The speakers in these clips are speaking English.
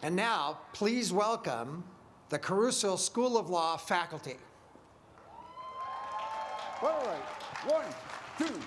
And now, please welcome the Caruso School of Law faculty. All right, 1, 2.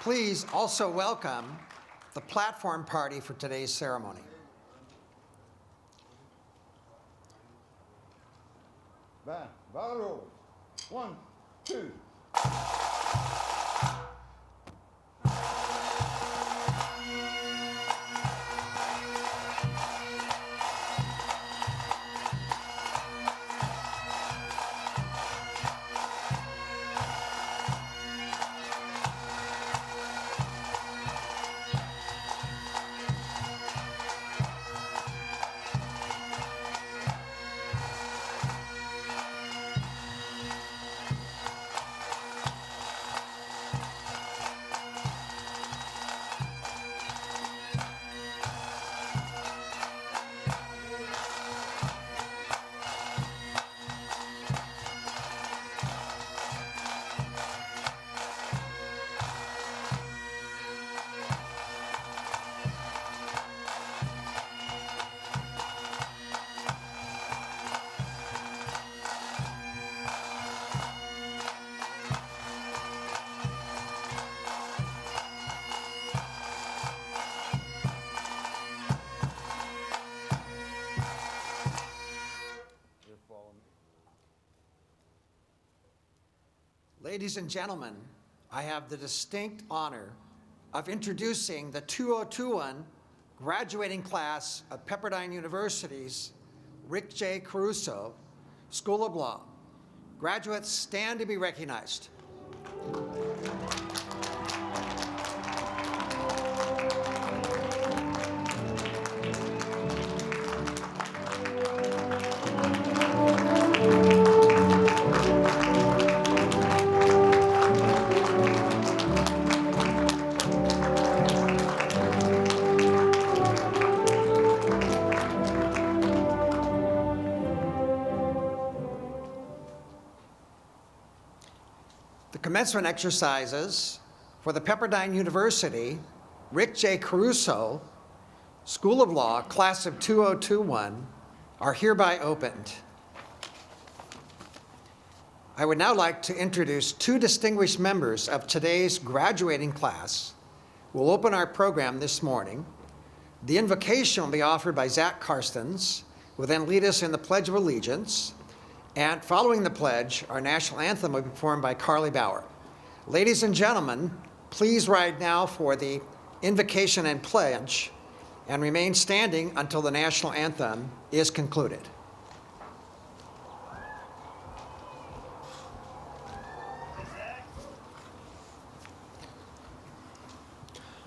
Please also welcome the platform party for today's ceremony. Barrow. 1, 2. Ladies and gentlemen, I have the distinct honor of introducing the 2021 graduating class of Pepperdine University's Rick J. Caruso School of Law. Graduates, stand to be recognized. commencement exercises for the Pepperdine University Rick J. Caruso School of Law, class of 2021, are hereby opened. I would now like to introduce two distinguished members of today's graduating class who will open our program this morning. The invocation will be offered by Zach Karstens, who will then lead us in the Pledge of Allegiance. And following the pledge, our national anthem will be performed by Carly Bauer. Ladies and gentlemen, please rise now for the invocation and pledge, and remain standing until the national anthem is concluded.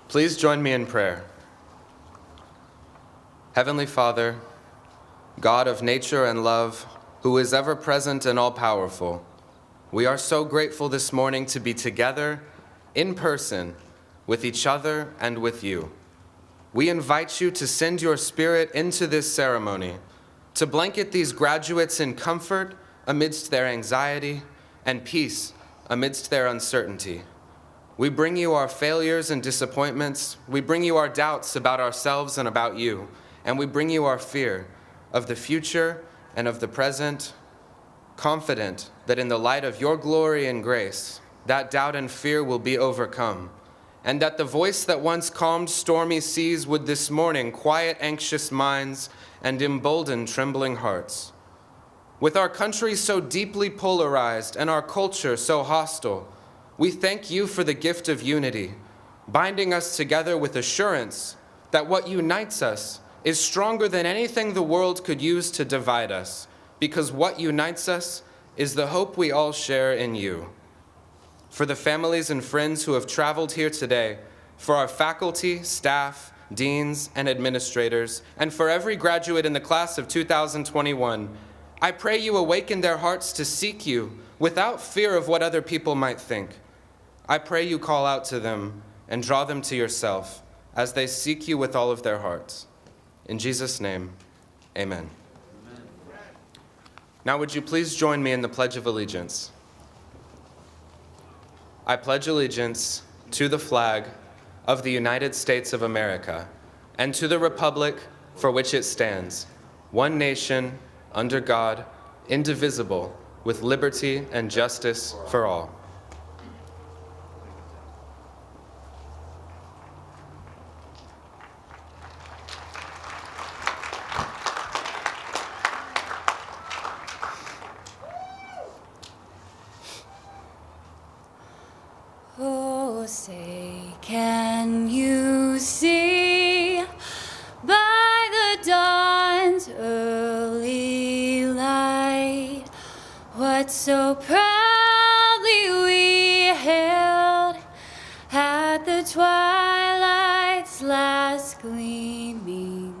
Please join me in prayer. Heavenly Father, God of nature and love, who is ever present and all-powerful, we are so grateful this morning to be together in person with each other and with you. We invite you to send your Spirit into this ceremony, to blanket these graduates in comfort amidst their anxiety and peace amidst their uncertainty. We bring you our failures and disappointments. We bring you our doubts about ourselves and about you. And we bring you our fear of the future and of the present, confident that in the light of your glory and grace, that doubt and fear will be overcome, and that the voice that once calmed stormy seas would this morning quiet anxious minds and embolden trembling hearts. With our country so deeply polarized and our culture so hostile, we thank you for the gift of unity, binding us together with assurance that what unites us is stronger than anything the world could use to divide us, because what unites us is the hope we all share in you. For the families and friends who have traveled here today, for our faculty, staff, deans, and administrators, and for every graduate in the class of 2021, I pray you awaken their hearts to seek you without fear of what other people might think. I pray you call out to them and draw them to yourself as they seek you with all of their hearts. In Jesus' name, amen. Now would you please join me in the Pledge of Allegiance? I pledge allegiance to the flag of the United States of America and to the republic for which it stands, one nation, under God, indivisible, with liberty and justice for all. Oh, say, can you see by the dawn's early light what so proudly we hailed at the twilight's last gleaming,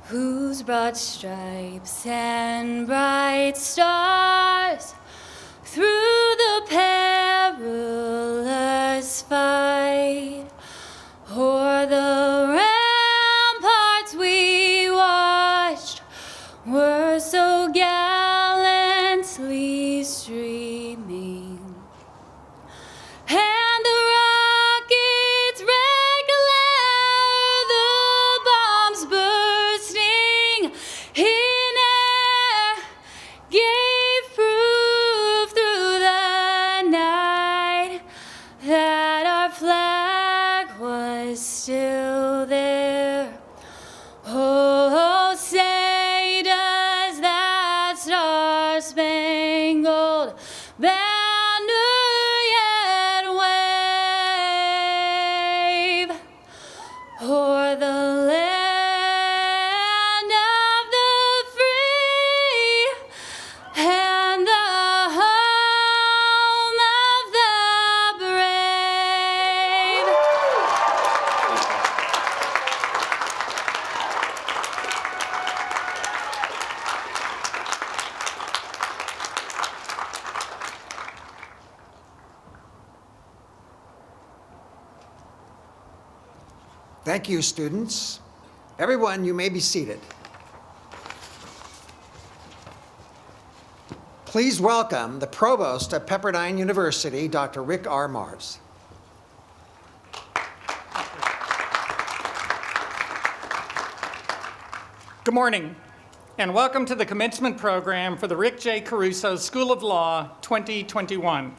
whose broad stripes and bright stars through the perilous fight o'er the ramparts we watched were so gallantly streaming, and the rocket's red glare, the bombs bursting in air, gave proof through the night that our flag was still there. Oh, say does that star-spangled banner yet wave o'er the land of the free and the home of the brave? Thank you, students. Everyone, you may be seated. Please welcome the Provost of Pepperdine University, Dr. Rick R. Mars. Good morning, and welcome to the commencement program for the Rick J. Caruso School of Law 2021.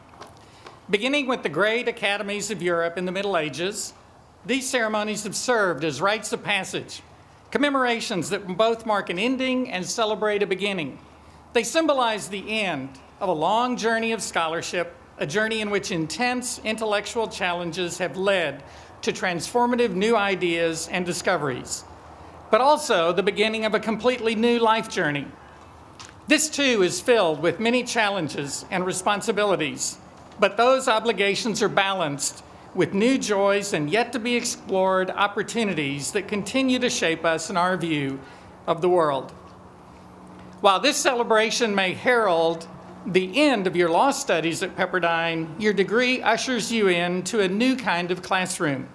Beginning with the great academies of Europe in the Middle Ages, these ceremonies have served as rites of passage, commemorations that both mark an ending and celebrate a beginning. They symbolize the end of a long journey of scholarship, a journey in which intense intellectual challenges have led to transformative new ideas and discoveries, but also the beginning of a completely new life journey. This too is filled with many challenges and responsibilities, but those obligations are balanced with new joys and yet to be explored opportunities that continue to shape us in our view of the world. While this celebration may herald the end of your law studies at Pepperdine, your degree ushers you into a new kind of classroom.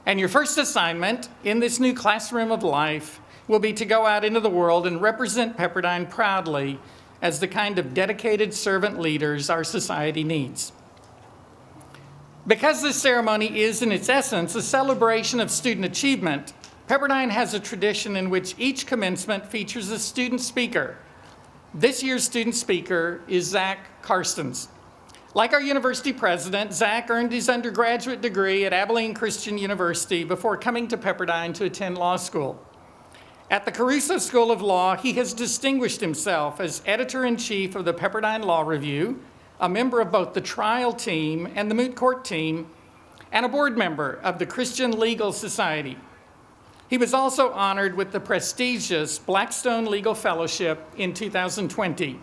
And your first assignment in this new classroom of life will be to go out into the world and represent Pepperdine proudly as the kind of dedicated servant leaders our society needs. Because this ceremony is, in its essence, a celebration of student achievement, Pepperdine has a tradition in which each commencement features a student speaker. This year's student speaker is Zach Karstens. Like our university president, Zach earned his undergraduate degree at Abilene Christian University before coming to Pepperdine to attend law school. At the Caruso School of Law, he has distinguished himself as editor-in-chief of the Pepperdine Law Review, a member of both the trial team and the moot court team, and a board member of the Christian Legal Society. He was also honored with the prestigious Blackstone Legal Fellowship in 2020.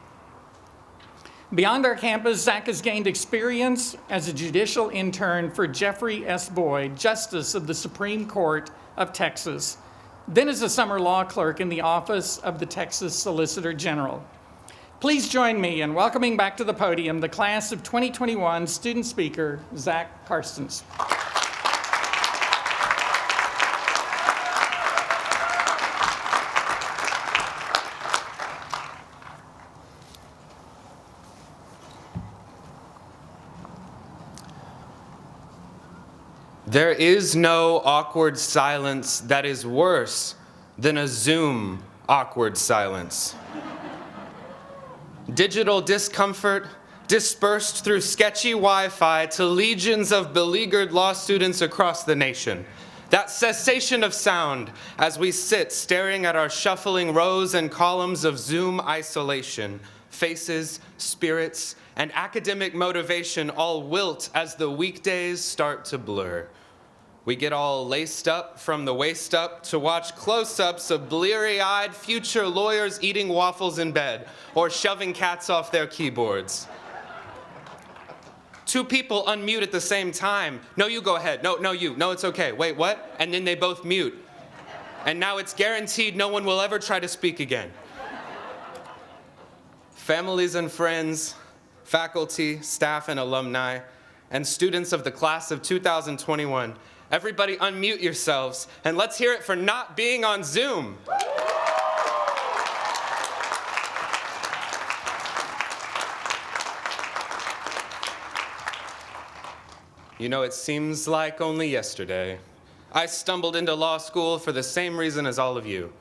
Beyond our campus, Zach has gained experience as a judicial intern for Jeffrey S. Boyd, Justice of the Supreme Court of Texas, then as a summer law clerk in the office of the Texas Solicitor General. Please join me in welcoming back to the podium the class of 2021 student speaker, Zach Karstens. There is no awkward silence that is worse than a Zoom awkward silence. Digital discomfort dispersed through sketchy Wi-Fi to legions of beleaguered law students across the nation. That cessation of sound as we sit staring at our shuffling rows and columns of Zoom isolation, faces, spirits, and academic motivation all wilt as the weekdays start to blur. We get all laced up from the waist up to watch close-ups of bleary-eyed future lawyers eating waffles in bed or shoving cats off their keyboards. Two people unmute at the same time. No, you go ahead. No, you. No, it's okay. Wait, what? And then they both mute. And now it's guaranteed no one will ever try to speak again. Families and friends, faculty, staff, and alumni, and students of the class of 2021, everybody unmute yourselves, and let's hear it for not being on Zoom. You know, it seems like only yesterday I stumbled into law school for the same reason as all of you,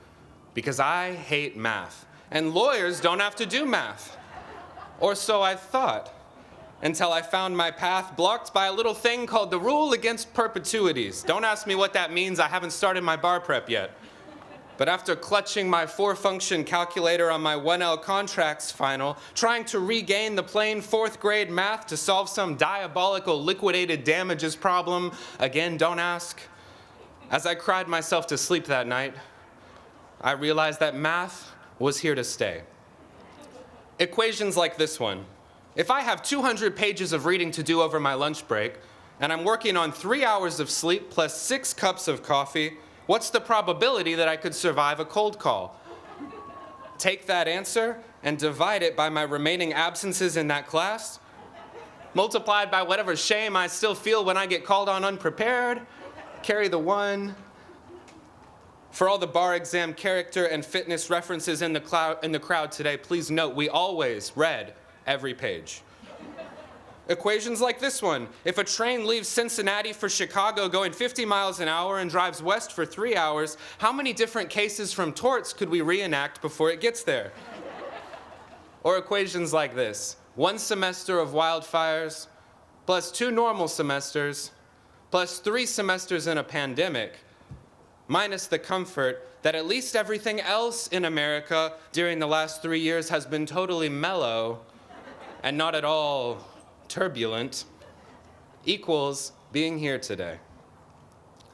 because I hate math, and lawyers don't have to do math. Or so I thought, until I found my path blocked by a little thing called the rule against perpetuities. Don't ask me what that means, I haven't started my bar prep yet. But after clutching my 4-function calculator on my 1L contracts final, trying to regain the plain 4th grade math to solve some diabolical liquidated damages problem, again, don't ask. As I cried myself to sleep that night, I realized that math was here to stay. Equations like this one. If I have 200 pages of reading to do over my lunch break, and I'm working on 3 hours of sleep plus 6 cups of coffee, what's the probability that I could survive a cold call? Take that answer and divide it by my remaining absences in that class, multiplied by whatever shame I still feel when I get called on unprepared, carry the 1. For all the bar exam character and fitness references in the crowd today, please note we always read every page. Equations like this one. If a train leaves Cincinnati for Chicago going 50 miles an hour and drives west for 3 hours, how many different cases from torts could we reenact before it gets there? Or equations like this. 1 semester of wildfires plus 2 normal semesters plus 3 semesters in a pandemic, minus the comfort that at least everything else in America during the last 3 years has been totally mellow and not at all turbulent, equals being here today.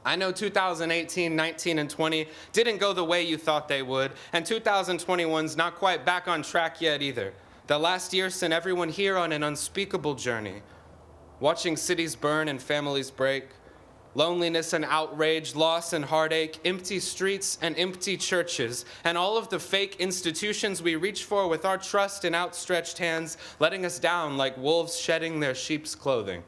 I know 2018, 19, and 20 didn't go the way you thought they would, and 2021's not quite back on track yet either. The last year sent everyone here on an unspeakable journey, watching cities burn and families break, loneliness and outrage, loss and heartache, empty streets and empty churches, and all of the fake institutions we reach for with our trust and outstretched hands, letting us down like wolves shedding their sheep's clothing.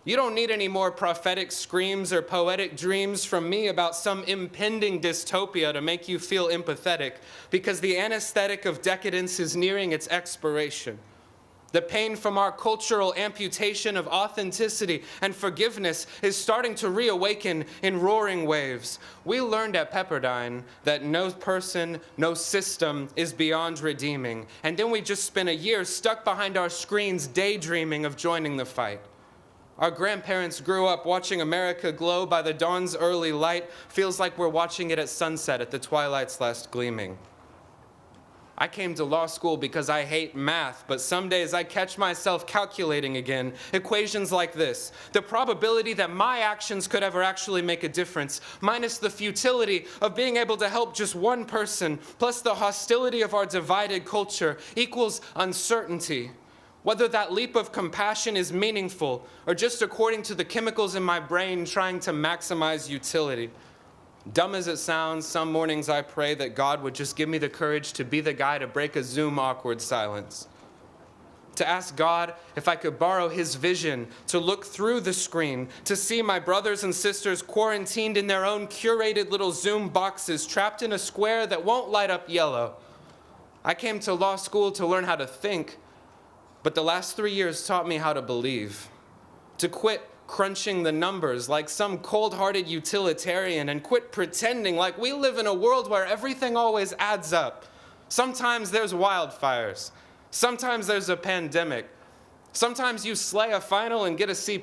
You don't need any more prophetic screams or poetic dreams from me about some impending dystopia to make you feel empathetic, because the anesthetic of decadence is nearing its expiration. The pain from our cultural amputation of authenticity and forgiveness is starting to reawaken in roaring waves. We learned at Pepperdine that no person, no system is beyond redeeming. And then we just spent a year stuck behind our screens daydreaming of joining the fight. Our grandparents grew up watching America glow by the dawn's early light. Feels like we're watching it at sunset at the twilight's last gleaming. I came to law school because I hate math, but some days I catch myself calculating again. Equations like this. The probability that my actions could ever actually make a difference, minus the futility of being able to help just one person, plus the hostility of our divided culture, equals uncertainty. Whether that leap of compassion is meaningful or just according to the chemicals in my brain trying to maximize utility. Dumb as it sounds, some mornings I pray that God would just give me the courage to be the guy to break a Zoom awkward silence. To ask God if I could borrow his vision to look through the screen, to see my brothers and sisters quarantined in their own curated little Zoom boxes, trapped in a square that won't light up yellow. I came to law school to learn how to think, but the last 3 years taught me how to believe. To quit crunching the numbers like some cold-hearted utilitarian and quit pretending like we live in a world where everything always adds up. Sometimes there's wildfires. Sometimes there's a pandemic. Sometimes you slay a final and get a C+.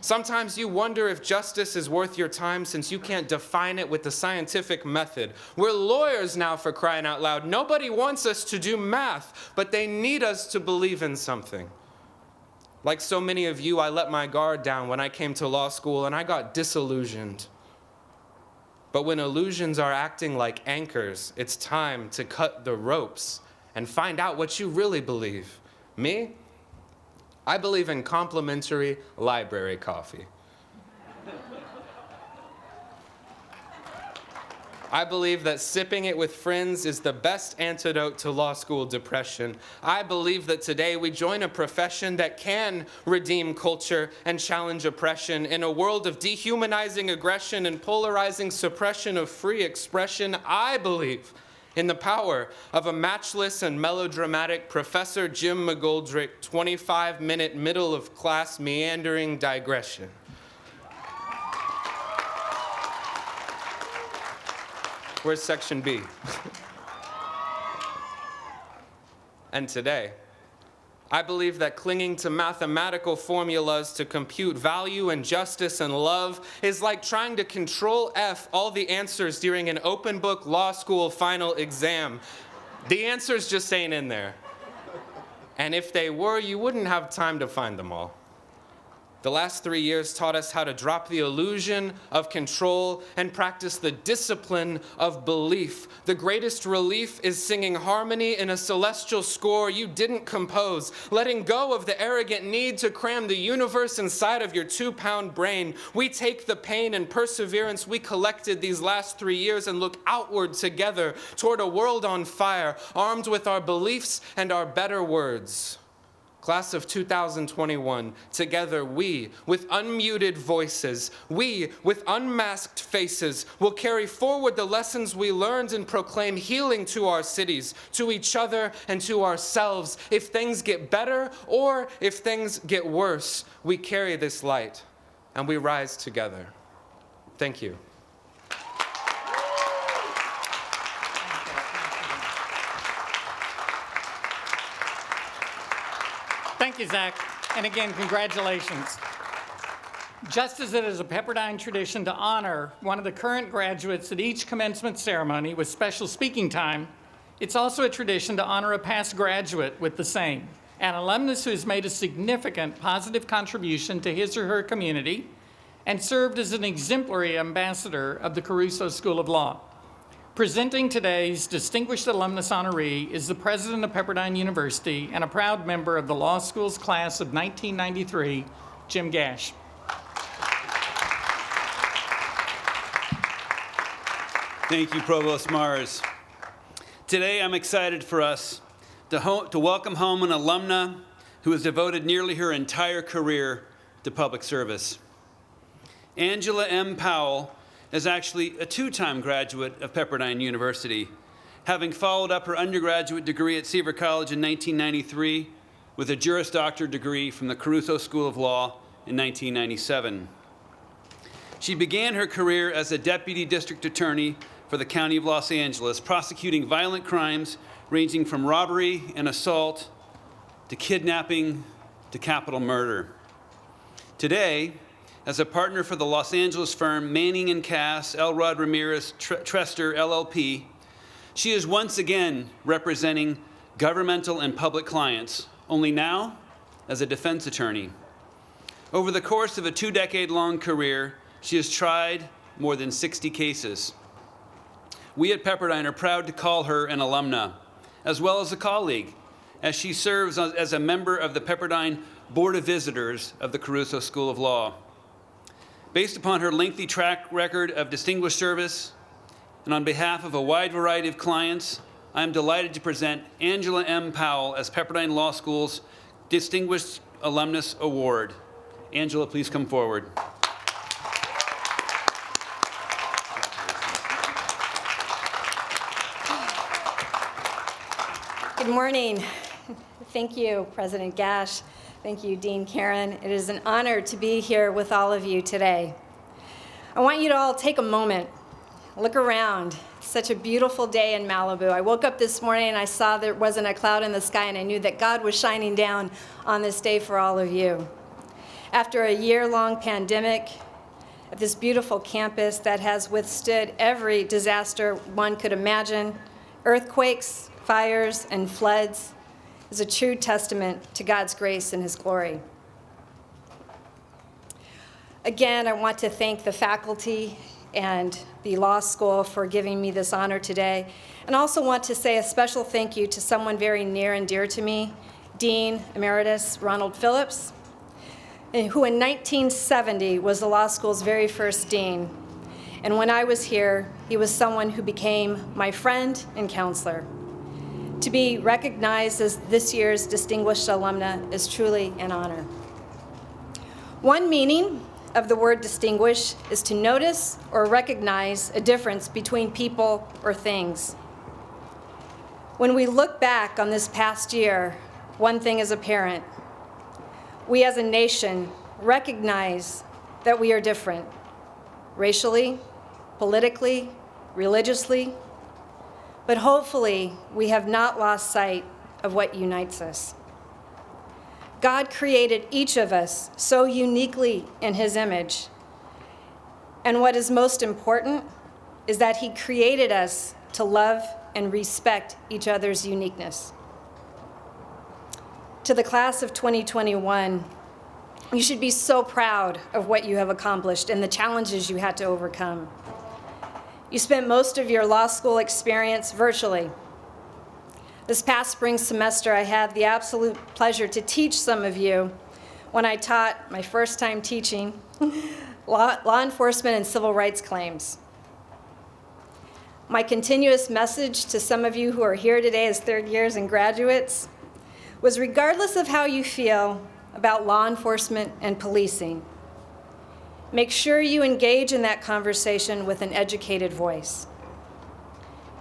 Sometimes you wonder if justice is worth your time since you can't define it with the scientific method. We're lawyers now, for crying out loud. Nobody wants us to do math, but they need us to believe in something. Like so many of you, I let my guard down when I came to law school and I got disillusioned. But when illusions are acting like anchors, it's time to cut the ropes and find out what you really believe. Me? I believe in complimentary library coffee. I believe that sipping it with friends is the best antidote to law school depression. I believe that today we join a profession that can redeem culture and challenge oppression. In a world of dehumanizing aggression and polarizing suppression of free expression, I believe in the power of a matchless and melodramatic Professor Jim McGoldrick 25-minute middle-of-class meandering digression. Where's section B? And today, I believe that clinging to mathematical formulas to compute value and justice and love is like trying to control F all the answers during an open book law school final exam. The answers just ain't in there. And if they were, you wouldn't have time to find them all. The last 3 years taught us how to drop the illusion of control and practice the discipline of belief. The greatest relief is singing harmony in a celestial score you didn't compose, letting go of the arrogant need to cram the universe inside of your 2-pound brain. We take the pain and perseverance we collected these last 3 years and look outward together toward a world on fire, armed with our beliefs and our better words. Class of 2021, together we, with unmuted voices, we, with unmasked faces, will carry forward the lessons we learned and proclaim healing to our cities, to each other, and to ourselves. If things get better or if things get worse, we carry this light and we rise together. Thank you. Thank you, Zach. And again, congratulations. Just as it is a Pepperdine tradition to honor one of the current graduates at each commencement ceremony with special speaking time, it's also a tradition to honor a past graduate with the same, an alumnus who has made a significant positive contribution to his or her community and served as an exemplary ambassador of the Caruso School of Law. Presenting today's distinguished alumnus honoree is the president of Pepperdine University and a proud member of the law school's class of 1993, Jim Gash. Thank you, Provost Mars. Today, I'm excited for us to welcome home an alumna who has devoted nearly her entire career to public service. Angela M. Powell is actually a two-time graduate of Pepperdine University, having followed up her undergraduate degree at Seaver College in 1993 with a Juris Doctor degree from the Caruso School of Law in 1997. She began her career as a deputy district attorney for the County of Los Angeles, prosecuting violent crimes ranging from robbery and assault to kidnapping to capital murder. Today, as a partner for the Los Angeles firm Manning and Cass, Elrod Ramirez Trester LLP, she is once again representing governmental and public clients, only now as a defense attorney. Over the course of a 2-decade-long career, she has tried more than 60 cases. We at Pepperdine are proud to call her an alumna, as well as a colleague, as she serves as a member of the Pepperdine Board of Visitors of the Caruso School of Law. Based upon her lengthy track record of distinguished service, and on behalf of a wide variety of clients, I am delighted to present Angela M. Powell as Pepperdine Law School's Distinguished Alumnus Award. Angela, please come forward. Good morning. Thank you, President Gash. Thank you, Dean Karen. It is an honor to be here with all of you today. I want you to all take a moment, look around. It's such a beautiful day in Malibu. I woke up this morning and I saw there wasn't a cloud in the sky, and I knew that God was shining down on this day for all of you. After a year-long pandemic, at this beautiful campus that has withstood every disaster one could imagine, earthquakes, fires, and floods, is a true testament to God's grace and His glory. Again, I want to thank the faculty and the law school for giving me this honor today, and also want to say a special thank you to someone very near and dear to me, Dean Emeritus Ronald Phillips, who in 1970 was the law school's very first dean. And when I was here, he was someone who became my friend and counselor. To be recognized as this year's distinguished alumna is truly an honor. One meaning of the word distinguish is to notice or recognize a difference between people or things. When we look back on this past year, one thing is apparent. We as a nation recognize that we are different, racially, politically, religiously, but hopefully we have not lost sight of what unites us. God created each of us so uniquely in His image. And what is most important is that He created us to love and respect each other's uniqueness. To the class of 2021, you should be so proud of what you have accomplished and the challenges you had to overcome. You spent most of your law school experience virtually. This past spring semester, I had the absolute pleasure to teach some of you when I taught my first time teaching law enforcement and civil rights claims. My continuous message to some of you who are here today as third years and graduates was regardless of how you feel about law enforcement and policing, make sure you engage in that conversation with an educated voice.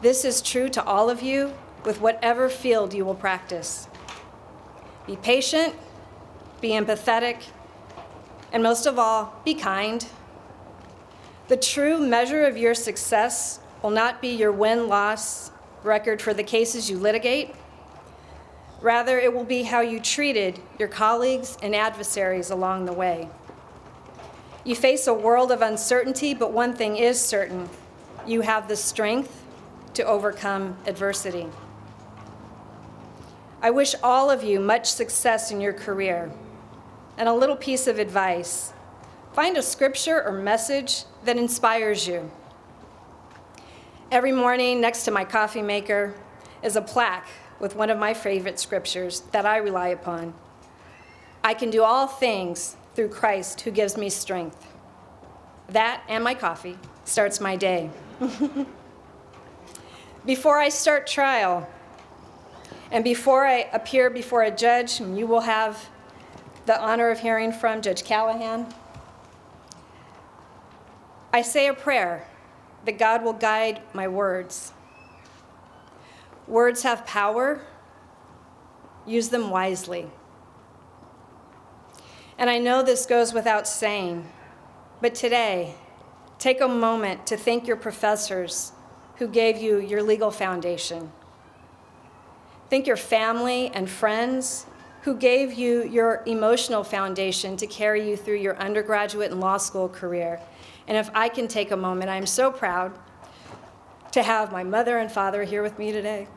This is true to all of you with whatever field you will practice. Be patient, be empathetic, and most of all, be kind. The true measure of your success will not be your win-loss record for the cases you litigate. Rather, it will be how you treated your colleagues and adversaries along the way. You face a world of uncertainty, but one thing is certain: you have the strength to overcome adversity. I wish all of you much success in your career. And a little piece of advice: find a scripture or message that inspires you. Every morning, next to my coffee maker, is a plaque with one of my favorite scriptures that I rely upon. I can do all things through Christ who gives me strength. That and my coffee starts my day. Before I start trial, and before I appear before a judge, whom you will have the honor of hearing from, Judge Callahan, I say a prayer that God will guide my words. Words have power. Use them wisely. And I know this goes without saying, but today, take a moment to thank your professors who gave you your legal foundation. Thank your family and friends who gave you your emotional foundation to carry you through your undergraduate and law school career. And if I can take a moment, I'm so proud to have my mother and father here with me today.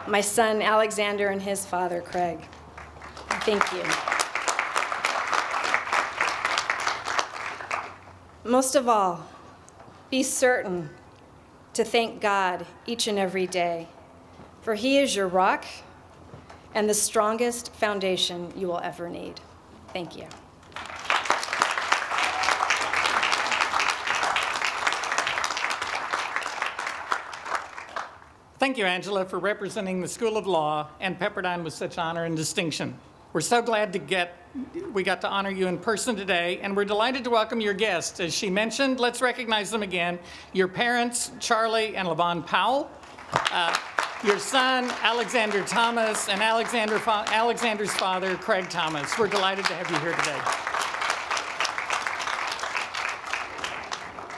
My son, Alexander, and his father, Craig. Thank you. Most of all, be certain to thank God each and every day, for He is your rock and the strongest foundation you will ever need. Thank you. Thank you, Angela, for representing the School of Law and Pepperdine with such honor and distinction. We're so glad we got to honor you in person today, and we're delighted to welcome your guests. As she mentioned, let's recognize them again. Your parents, Charlie and Levon Powell, your son, Alexander Thomas, and Alexander's father, Craig Thomas. We're delighted to have you here today.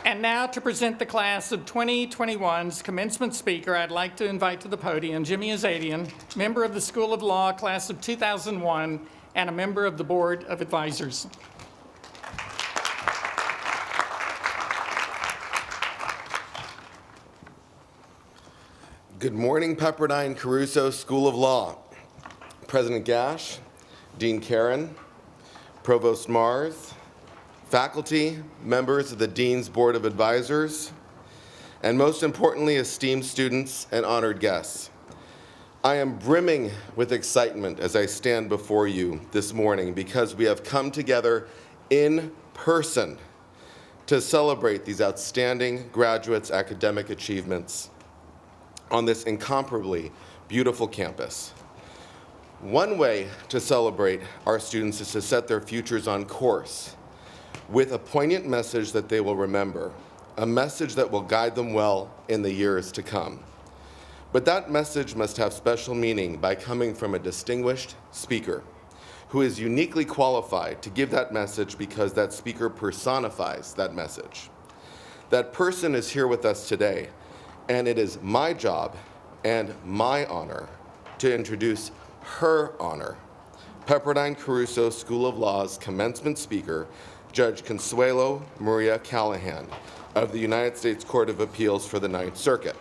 And now to present the class of 2021's commencement speaker, I'd like to invite to the podium Jimmy Azadian, member of the School of Law, class of 2001, and a member of the Board of Advisors. Good morning, Pepperdine Caruso School of Law. President Gash, Dean Karen, Provost Mars, faculty, members of the Dean's Board of Advisors, and most importantly, esteemed students and honored guests. I am brimming with excitement as I stand before you this morning because we have come together in person to celebrate these outstanding graduates' academic achievements on this incomparably beautiful campus. One way to celebrate our students is to set their futures on course with a poignant message that they will remember, a message that will guide them well in the years to come. But that message must have special meaning by coming from a distinguished speaker who is uniquely qualified to give that message because that speaker personifies that message. That person is here with us today, and it is my job and my honor to introduce her honor, Pepperdine Caruso School of Law's commencement speaker, Judge Consuelo Maria Callahan of the United States Court of Appeals for the Ninth Circuit.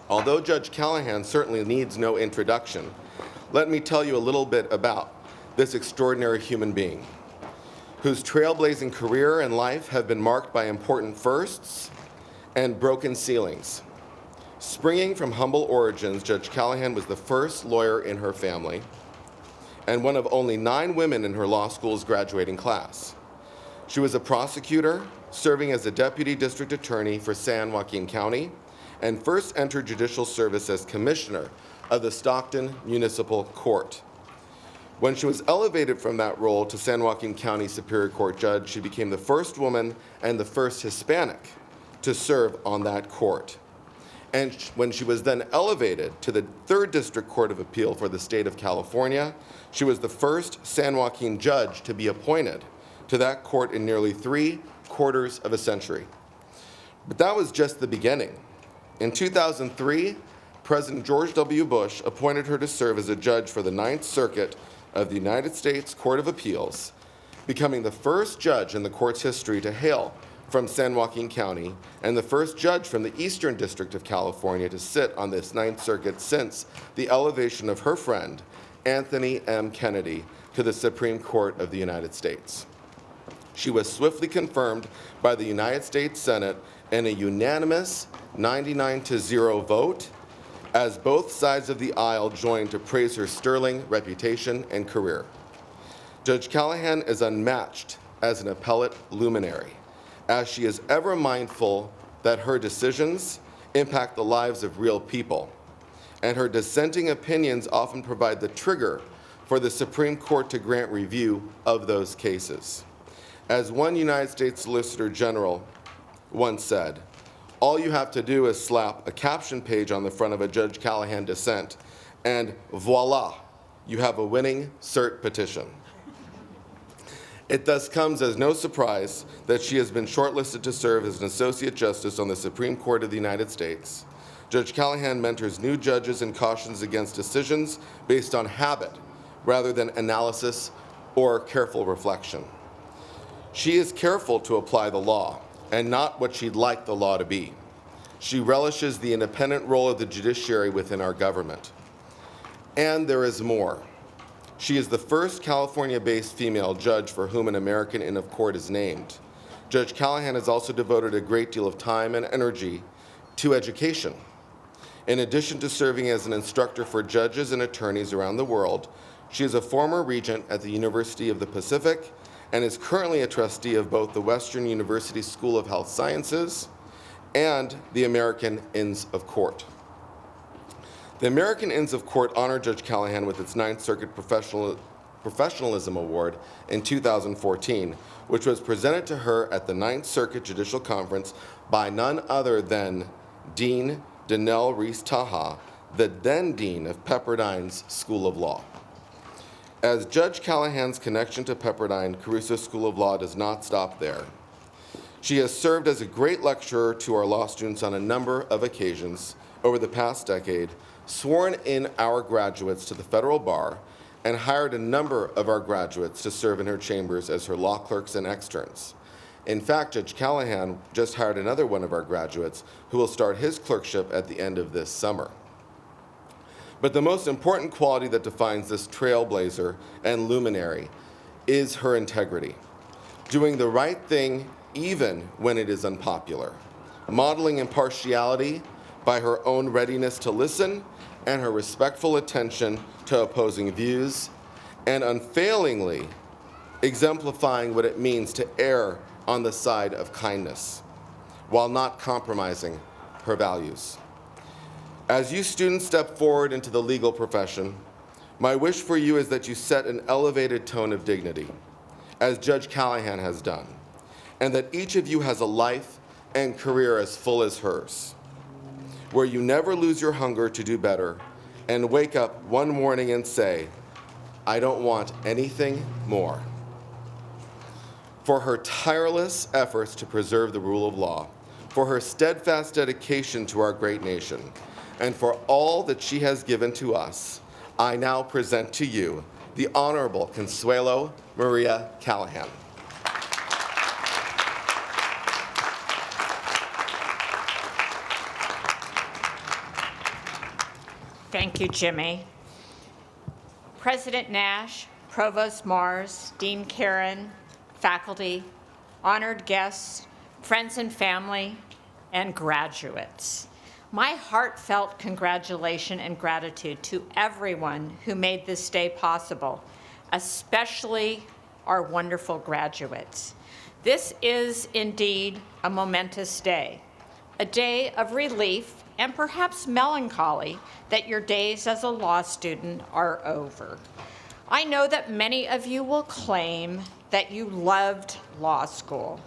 Although Judge Callahan certainly needs no introduction, let me tell you a little bit about this extraordinary human being, whose trailblazing career and life have been marked by important firsts and broken ceilings. Springing from humble origins, Judge Callahan was the first lawyer in her family and one of only 9 women in her law school's graduating class. She was a prosecutor, serving as a deputy district attorney for San Joaquin County, and first entered judicial service as commissioner of the Stockton Municipal Court. When she was elevated from that role to San Joaquin County Superior Court judge, she became the first woman and the first Hispanic to serve on that court. And when she was then elevated to the 3rd District Court of Appeal for the state of California, she was the first San Joaquin judge to be appointed to that court in nearly 3/4 of a century. But that was just the beginning. In 2003, President George W. Bush appointed her to serve as a judge for the 9th Circuit of the United States Court of Appeals, becoming the first judge in the court's history to hail from San Joaquin County and the first judge from the Eastern District of California to sit on this 9th Circuit since the elevation of her friend, Anthony M. Kennedy, to the Supreme Court of the United States. She was swiftly confirmed by the United States Senate in a unanimous 99-0 vote, as both sides of the aisle joined to praise her sterling reputation and career. Judge Callahan is unmatched as an appellate luminary, as she is ever mindful that her decisions impact the lives of real people, and her dissenting opinions often provide the trigger for the Supreme Court to grant review of those cases. As one United States Solicitor General once said, all you have to do is slap a caption page on the front of a Judge Callahan dissent, and voila, you have a winning cert petition. It thus comes as no surprise that she has been shortlisted to serve as an Associate Justice on the Supreme Court of the United States. Judge Callahan mentors new judges and cautions against decisions based on habit rather than analysis or careful reflection. She is careful to apply the law and not what she'd like the law to be. She relishes the independent role of the judiciary within our government. And there is more. She is the first California-based female judge for whom an American Inn of Court is named. Judge Callahan has also devoted a great deal of time and energy to education. In addition to serving as an instructor for judges and attorneys around the world, she is a former regent at the University of the Pacific and is currently a trustee of both the Western University School of Health Sciences and the American Inns of Court. The American Inns of Court honored Judge Callahan with its 9th Circuit Professionalism Award in 2014, which was presented to her at the 9th Circuit Judicial Conference by none other than Dean Danelle Reese-Taha, the then Dean of Pepperdine's School of Law. As Judge Callahan's connection to Pepperdine Caruso School of Law does not stop there. She has served as a great lecturer to our law students on a number of occasions over the past decade, sworn in our graduates to the federal bar, and hired a number of our graduates to serve in her chambers as her law clerks and externs. In fact, Judge Callahan just hired another one of our graduates who will start his clerkship at the end of this summer. But the most important quality that defines this trailblazer and luminary is her integrity, doing the right thing even when it is unpopular, modeling impartiality by her own readiness to listen and her respectful attention to opposing views, and unfailingly exemplifying what it means to err on the side of kindness, while not compromising her values. As you students step forward into the legal profession, my wish for you is that you set an elevated tone of dignity, as Judge Callahan has done, and that each of you has a life and career as full as hers, where you never lose your hunger to do better and wake up one morning and say, I don't want anything more. For her tireless efforts to preserve the rule of law, for her steadfast dedication to our great nation, and for all that she has given to us, I now present to you the Honorable Consuelo Maria Callahan. Thank you, Jimmy. President Nash, Provost Mars, Dean Karen, faculty, honored guests, friends and family, and graduates. My heartfelt congratulations and gratitude to everyone who made this day possible, especially our wonderful graduates. This is indeed a momentous day, a day of relief and perhaps melancholy that your days as a law student are over. I know that many of you will claim that you loved law school,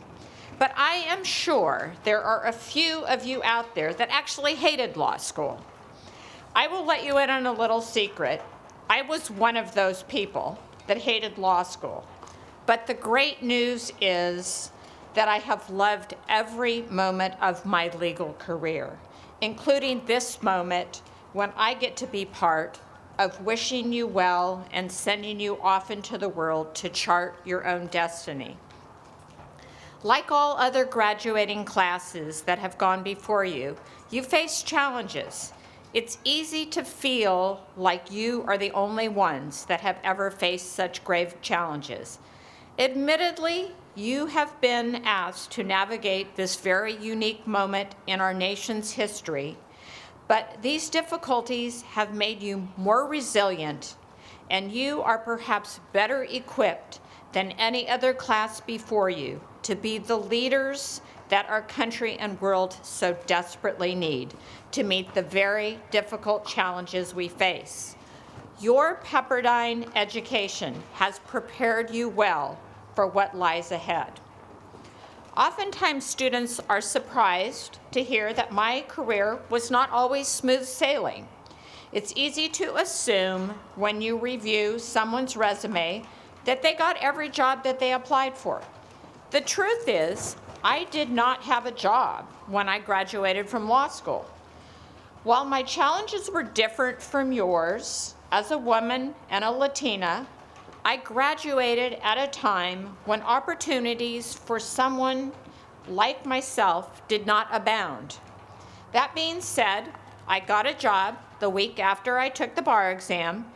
but I am sure there are a few of you out there that actually hated law school. I will let you in on a little secret. I was one of those people that hated law school. But the great news is that I have loved every moment of my legal career, including this moment when I get to be part of wishing you well and sending you off into the world to chart your own destiny. Like all other graduating classes that have gone before you, you face challenges. It's easy to feel like you are the only ones that have ever faced such grave challenges. Admittedly, you have been asked to navigate this very unique moment in our nation's history, but these difficulties have made you more resilient, and you are perhaps better equipped than any other class before you to be the leaders that our country and world so desperately need to meet the very difficult challenges we face. Your Pepperdine education has prepared you well for what lies ahead. Oftentimes, students are surprised to hear that my career was not always smooth sailing. It's easy to assume when you review someone's resume that they got every job that they applied for. The truth is, I did not have a job when I graduated from law school. While my challenges were different from yours, as a woman and a Latina, I graduated at a time when opportunities for someone like myself did not abound. That being said, I got a job the week after I took the bar exam,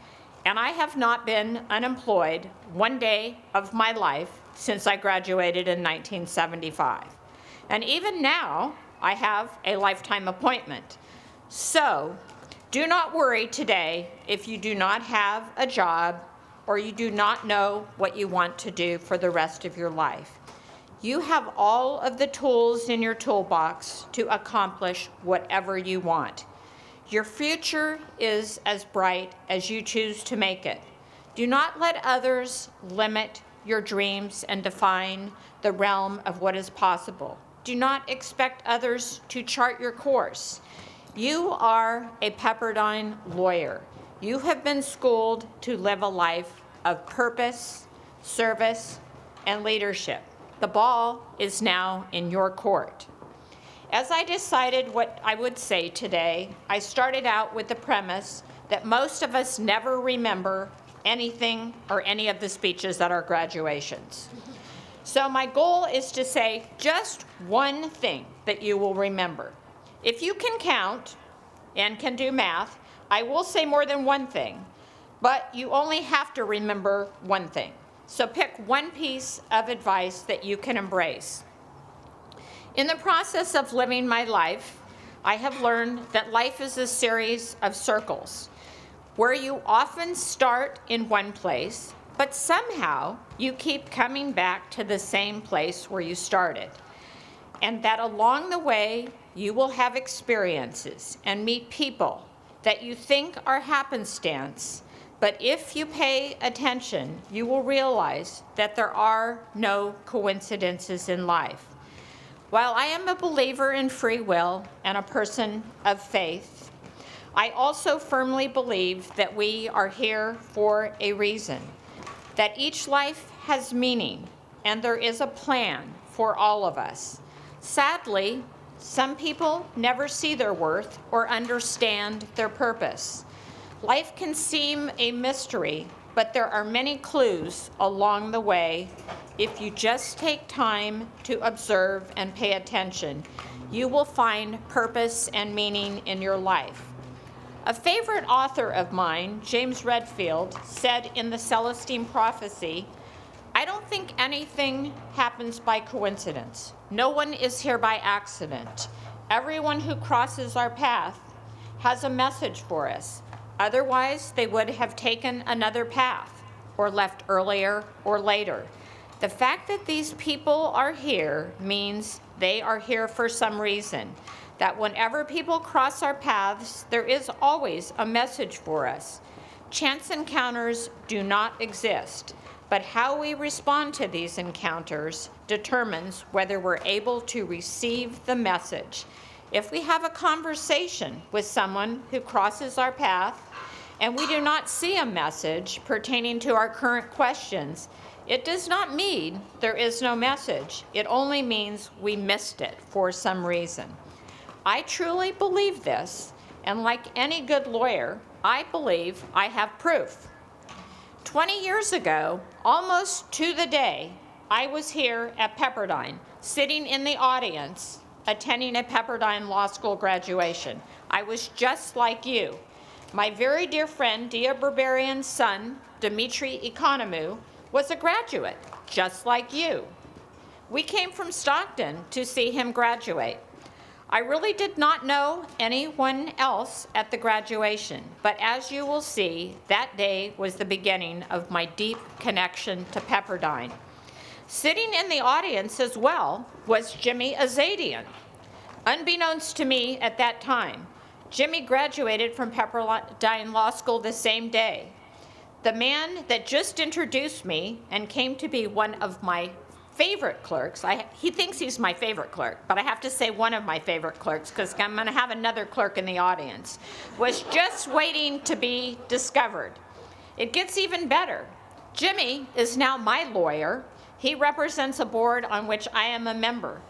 and I have not been unemployed one day of my life since I graduated in 1975. And even now, I have a lifetime appointment. So, do not worry today if you do not have a job or you do not know what you want to do for the rest of your life. You have all of the tools in your toolbox to accomplish whatever you want. Your future is as bright as you choose to make it. Do not let others limit your dreams and define the realm of what is possible. Do not expect others to chart your course. You are a Pepperdine lawyer. You have been schooled to live a life of purpose, service, and leadership. The ball is now in your court. As I decided what I would say today, I started out with the premise that most of us never remember anything or any of the speeches at our graduations. So my goal is to say just one thing that you will remember. If you can count and can do math, I will say more than one thing, but you only have to remember one thing. So pick one piece of advice that you can embrace. In the process of living my life, I have learned that life is a series of circles where you often start in one place, but somehow you keep coming back to the same place where you started. And that along the way, you will have experiences and meet people that you think are happenstance, but if you pay attention, you will realize that there are no coincidences in life. While I am a believer in free will and a person of faith, I also firmly believe that we are here for a reason, that each life has meaning, and there is a plan for all of us. Sadly, some people never see their worth or understand their purpose. Life can seem a mystery, but there are many clues along the way. If you just take time to observe and pay attention, you will find purpose and meaning in your life. A favorite author of mine, James Redfield, said in the Celestine Prophecy, "I don't think anything happens by coincidence. No one is here by accident. Everyone who crosses our path has a message for us. Otherwise, they would have taken another path. or left earlier or later. The fact that these people are here means they are here for some reason. That whenever people cross our paths, there is always a message for us. Chance encounters do not exist, but how we respond to these encounters determines whether we're able to receive the message. If we have a conversation with someone who crosses our path and we do not see a message pertaining to our current questions, it does not mean there is no message. It only means we missed it for some reason. I truly believe this, and like any good lawyer, I believe I have proof. 20 years ago, almost to the day, I was here at Pepperdine, sitting in the audience, attending a Pepperdine Law School graduation. I was just like you. My very dear friend, Dia Berberian's son, Dimitri Economou, was a graduate, just like you. We came from Stockton to see him graduate. I really did not know anyone else at the graduation, but as you will see, that day was the beginning of my deep connection to Pepperdine. Sitting in the audience as well was Jimmy Azadian. Unbeknownst to me at that time, Jimmy graduated from Pepperdine Law School the same day. The man that just introduced me and came to be one of my favorite clerks, he thinks he's my favorite clerk, but I have to say one of my favorite clerks because I'm going to have another clerk in the audience, was just waiting to be discovered. It gets even better. Jimmy is now my lawyer. He represents a board on which I am a member.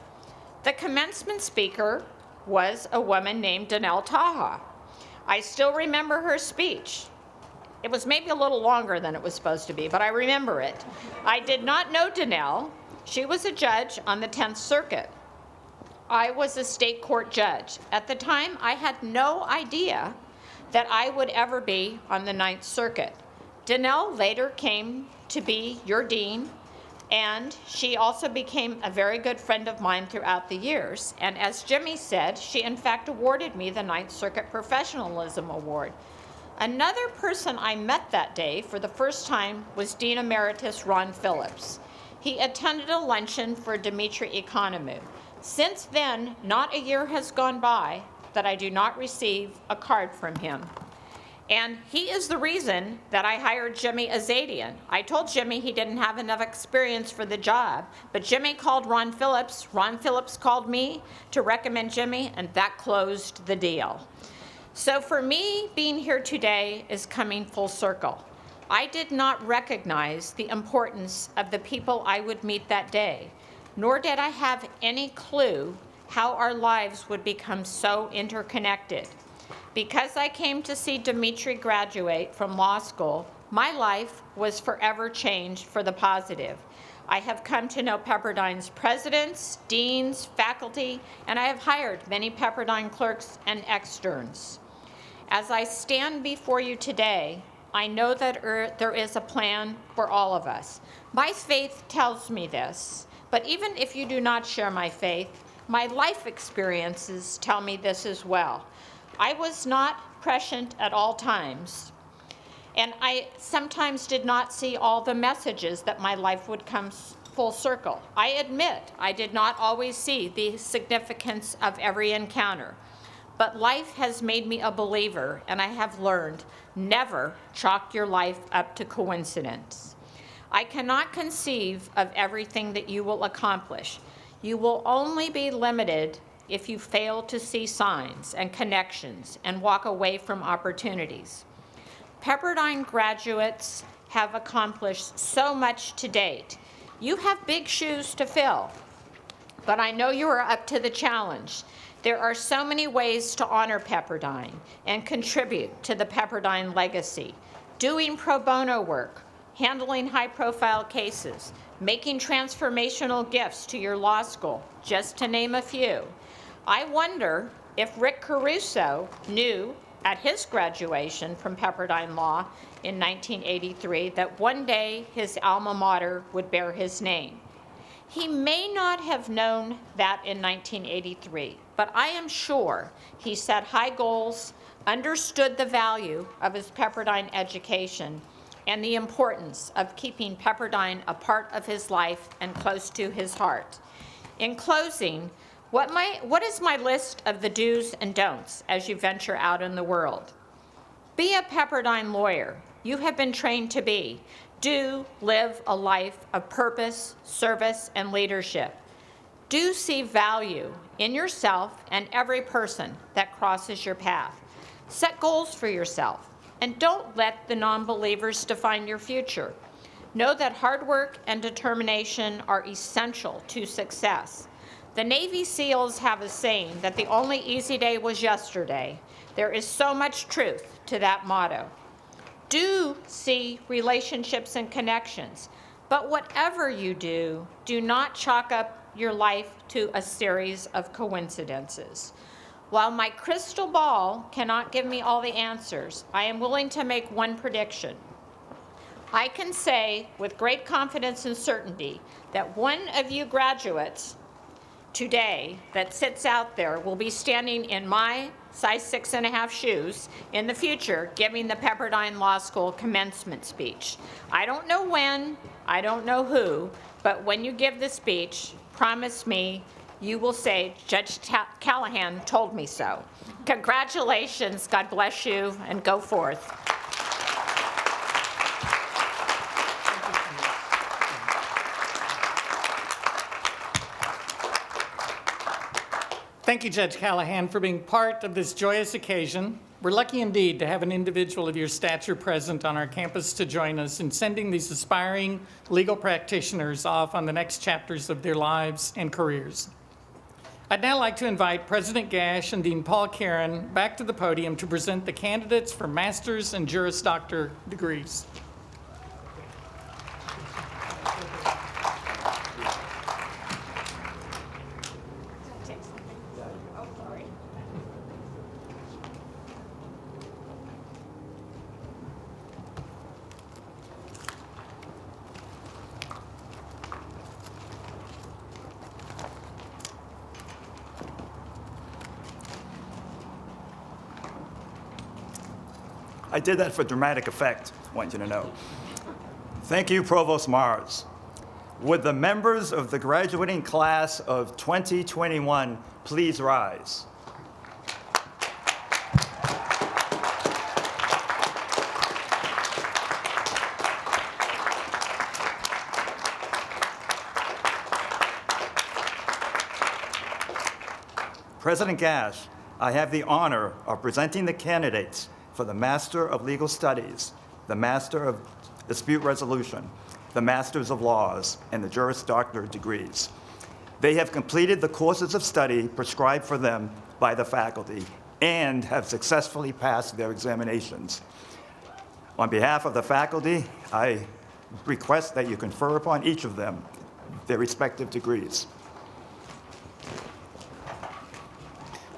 The commencement speaker was a woman named Danelle Taha. I still remember her speech. It was maybe a little longer than it was supposed to be, but I remember it. I did not know Danelle. She was a judge on the 10th Circuit. I was a state court judge. At the time, I had no idea that I would ever be on the 9th Circuit. Danelle later came to be your dean, and she also became a very good friend of mine throughout the years. And as Jimmy said, she in fact awarded me the 9th Circuit Professionalism Award. Another person I met that day for the first time was Dean Emeritus Ron Phillips. He attended a luncheon for Dimitri Economou. Since then, not a year has gone by that I do not receive a card from him. And he is the reason that I hired Jimmy Azadian. I told Jimmy he didn't have enough experience for the job, but Jimmy called Ron Phillips. Ron Phillips called me to recommend Jimmy, and that closed the deal. So for me, being here today is coming full circle. I did not recognize the importance of the people I would meet that day, nor did I have any clue how our lives would become so interconnected. Because I came to see Dimitri graduate from law school, my life was forever changed for the positive. I have come to know Pepperdine's presidents, deans, faculty, and I have hired many Pepperdine clerks and externs. As I stand before you today, I know that there is a plan for all of us. My faith tells me this, but even if you do not share my faith, my life experiences tell me this as well. I was not prescient at all times, and I sometimes did not see all the messages that my life would come full circle. I admit I did not always see the significance of every encounter. But life has made me a believer, and I have learned never chalk your life up to coincidence. I cannot conceive of everything that you will accomplish. You will only be limited if you fail to see signs and connections and walk away from opportunities. Pepperdine graduates have accomplished so much to date. You have big shoes to fill, but I know you are up to the challenge. There are so many ways to honor Pepperdine and contribute to the Pepperdine legacy. Doing pro bono work, handling high-profile cases, making transformational gifts to your law school, just to name a few. I wonder if Rick Caruso knew at his graduation from Pepperdine Law in 1983 that one day his alma mater would bear his name. He may not have known that in 1983, but I am sure he set high goals, understood the value of his Pepperdine education, and the importance of keeping Pepperdine a part of his life and close to his heart. In closing, what is my list of the do's and don'ts as you venture out in the world? Be a Pepperdine lawyer. You have been trained to be. Do live a life of purpose, service, and leadership. Do see value in yourself and every person that crosses your path. Set goals for yourself, and don't let the non-believers define your future. Know that hard work and determination are essential to success. The Navy SEALs have a saying that the only easy day was yesterday. There is so much truth to that motto. Do see relationships and connections, but whatever you do, do not chalk up your life to a series of coincidences. While my crystal ball cannot give me all the answers, I am willing to make one prediction. I can say with great confidence and certainty that one of you graduates today that sits out there will be standing in my size 6.5 shoes in the future giving the Pepperdine Law School commencement speech. I don't know when, I don't know who, but when you give the speech, promise me you will say, Judge Callahan told me so. Congratulations, God bless you, and go forth. Thank you, Judge Callahan, for being part of this joyous occasion. We're lucky indeed to have an individual of your stature present on our campus to join us in sending these aspiring legal practitioners off on the next chapters of their lives and careers. I'd now like to invite President Gash and Dean Paul Karen back to the podium to present the candidates for Master's and Juris Doctor degrees. I did that for dramatic effect, I want you to know. Thank you, Provost Mars. Would the members of the graduating class of 2021 please rise? President Gash, I have the honor of presenting the candidates for the Master of Legal Studies, the Master of Dispute Resolution, the Masters of Laws, and the Juris Doctor degrees. They have completed the courses of study prescribed for them by the faculty and have successfully passed their examinations. On behalf of the faculty, I request that you confer upon each of them their respective degrees.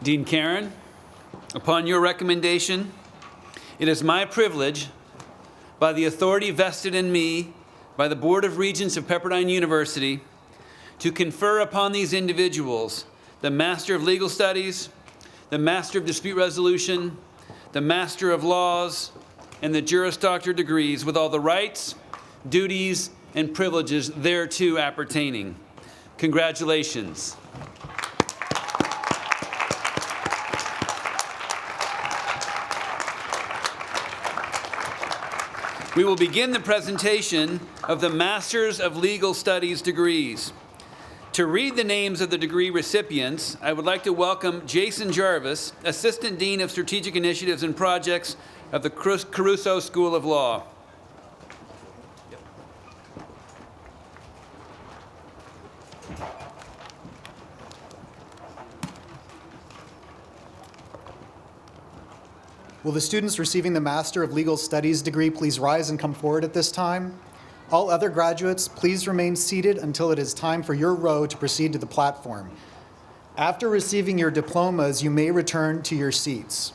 Dean Karen, upon your recommendation, it is my privilege, by the authority vested in me by the Board of Regents of Pepperdine University, to confer upon these individuals the Master of Legal Studies, the Master of Dispute Resolution, the Master of Laws, and the Juris Doctor degrees with all the rights, duties, and privileges thereto appertaining. Congratulations. We will begin the presentation of the Masters of Legal Studies degrees. To read the names of the degree recipients, I would like to welcome Jason Jarvis, Assistant Dean of Strategic Initiatives and Projects of the Caruso School of Law. Will the students receiving the Master of Legal Studies degree please rise and come forward at this time? All other graduates, please remain seated until it is time for your row to proceed to the platform. After receiving your diplomas, you may return to your seats.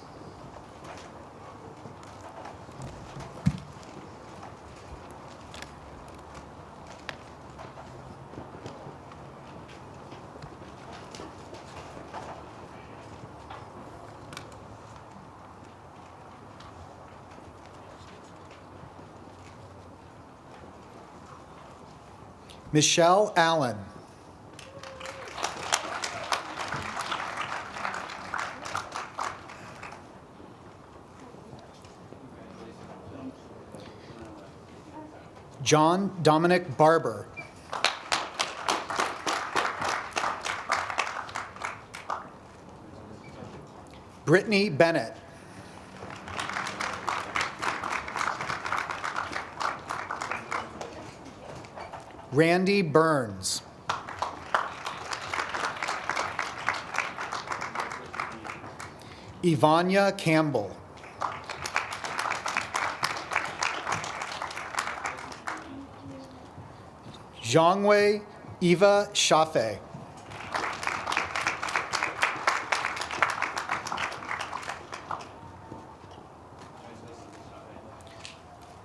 Michelle Allen. John Dominic Barber. Brittany Bennett. Randy Burns. Ivania Campbell. Zhangwei Eva Shafe.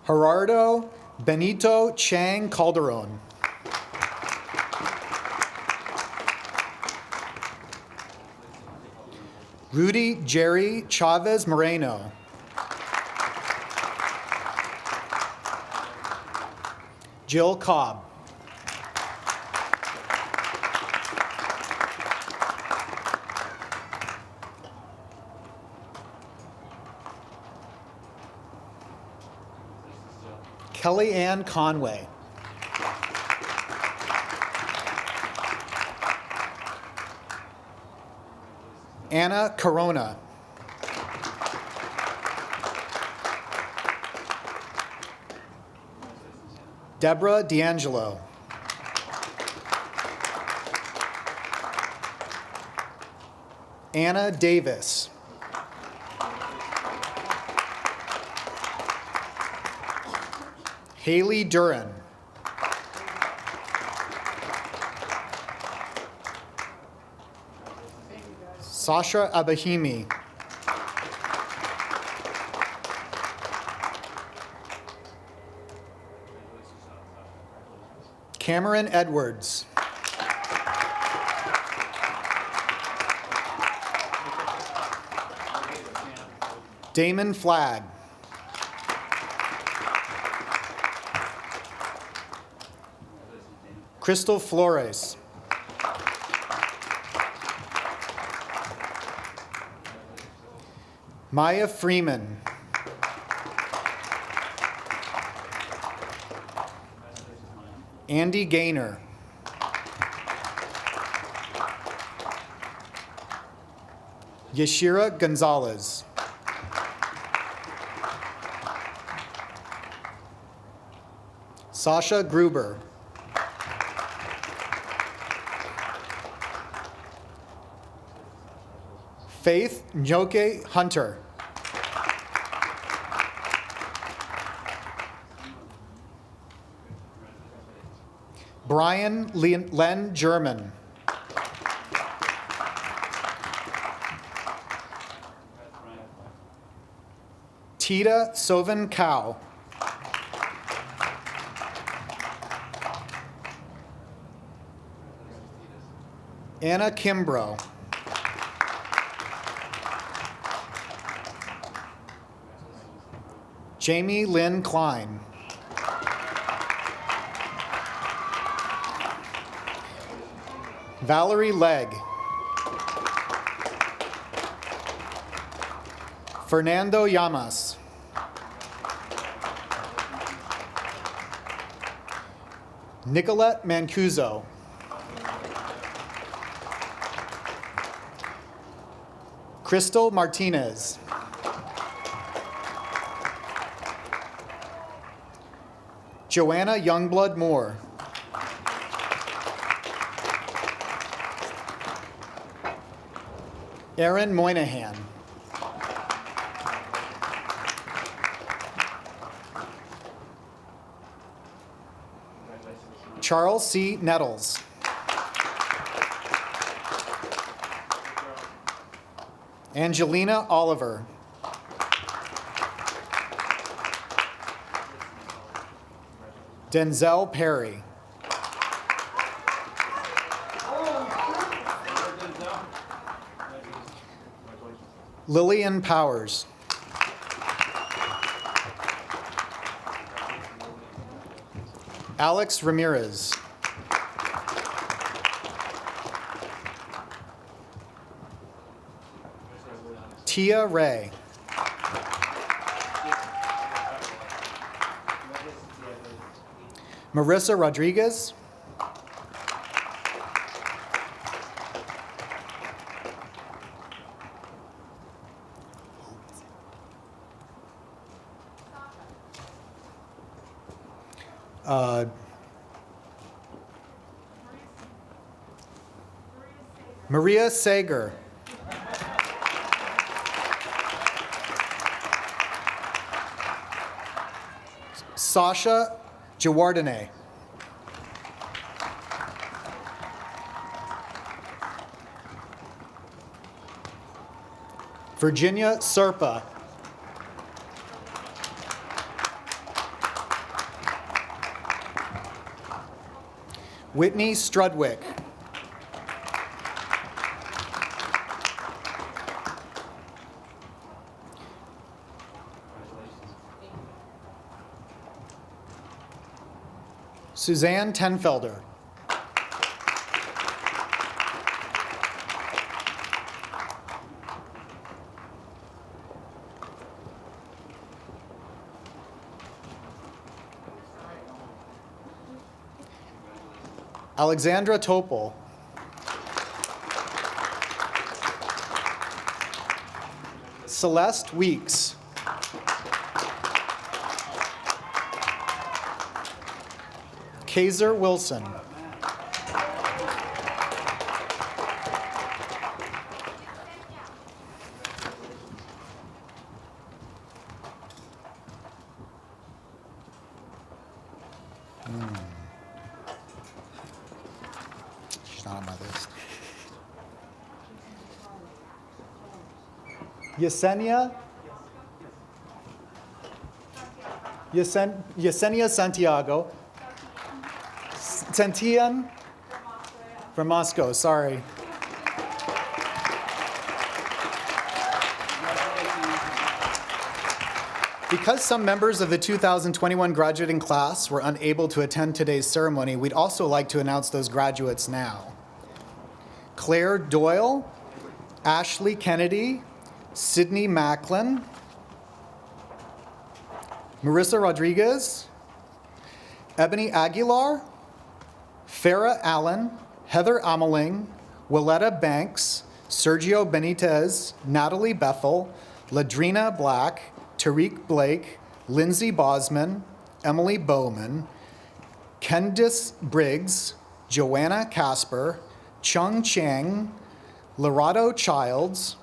Gerardo Benito Chang Calderon. Rudy Jerry Chavez Moreno. Jill Cobb. Kelly Ann Conway. Anna Corona. Deborah D'Angelo. Anna Davis. Haley Duran. Sasha Abahimi. Cameron Edwards. Damon Flagg. Crystal Flores. Maya Freeman. Andy Gaynor. Yashira Gonzalez. Sasha Gruber. Faith Nyoke Hunter. Brian Len German. Tita Sovan Cow. Anna Kimbrough. Jamie Lynn Klein. Valerie Legg. Fernando Llamas. Nicolette Mancuso. Crystal Martinez. Joanna Youngblood Moore. Aaron Moynihan. Charles C. Nettles. Angelina Oliver. Denzel Perry. Lillian Powers. Alex Ramirez. Kia Ray. Marissa Rodriguez. Maria Sager. Sasha Jawardene. Virginia Serpa. Whitney Strudwick. Suzanne Tenfelder. Alexandra Topol. Celeste Weeks. Kaiser Wilson. She's not on my list. Yesenia Santiago. Santian from Moscow, sorry. Because some members of the 2021 graduating class were unable to attend today's ceremony, we'd also like to announce those graduates now. Claire Doyle, Ashley Kennedy, Sydney Macklin, Marissa Rodriguez, Ebony Aguilar, Farah Allen, Heather Ameling, Willetta Banks, Sergio Benitez, Natalie Bethel, Ladrina Black, Tariq Blake, Lindsay Bosman, Emily Bowman, Kendis Briggs, Joanna Casper, Chung Chang, Lorado Childs,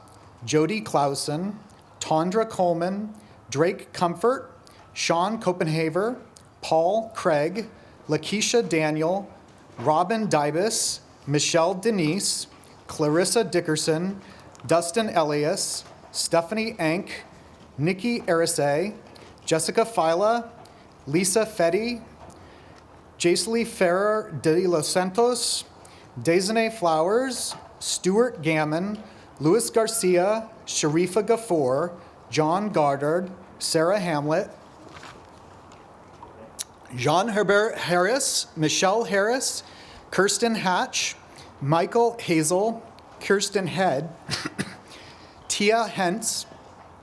Jody Clausen, Tondra Coleman, Drake Comfort, Sean Copenhaver, Paul Craig, Lakeisha Daniel, Robin Dybus, Michelle Denise, Clarissa Dickerson, Dustin Elias, Stephanie Ank, Nikki Arise, Jessica Fila, Lisa Fetty, Jacely Ferrer de Los Santos, Desanay Flowers, Stuart Gammon, Louis Garcia, Sharifa Gafour, John Goddard, Sarah Hamlet, Jean-Herbert Harris, Michelle Harris, Kirsten Hatch, Michael Hazel, Kirsten Head, Tia Hentz,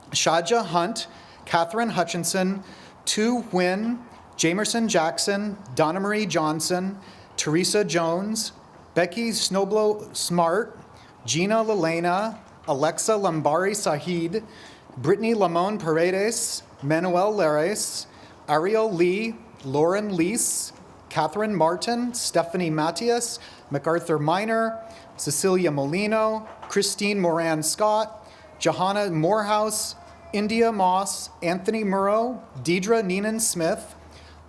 Shaja Hunt, Catherine Hutchinson, Tu Nguyen, Jamerson Jackson, Donna Marie Johnson, Teresa Jones, Becky Snowblow Smart, Gina Lelena, Alexa Lambari Sahid, Brittany Lamone Paredes, Manuel Lares, Ariel Lee, Lauren Leese, Catherine Martin, Stephanie Matias, MacArthur Minor, Cecilia Molino, Christine Moran Scott, Johanna Morehouse, India Moss, Anthony Murrow, Deidre Neenan Smith,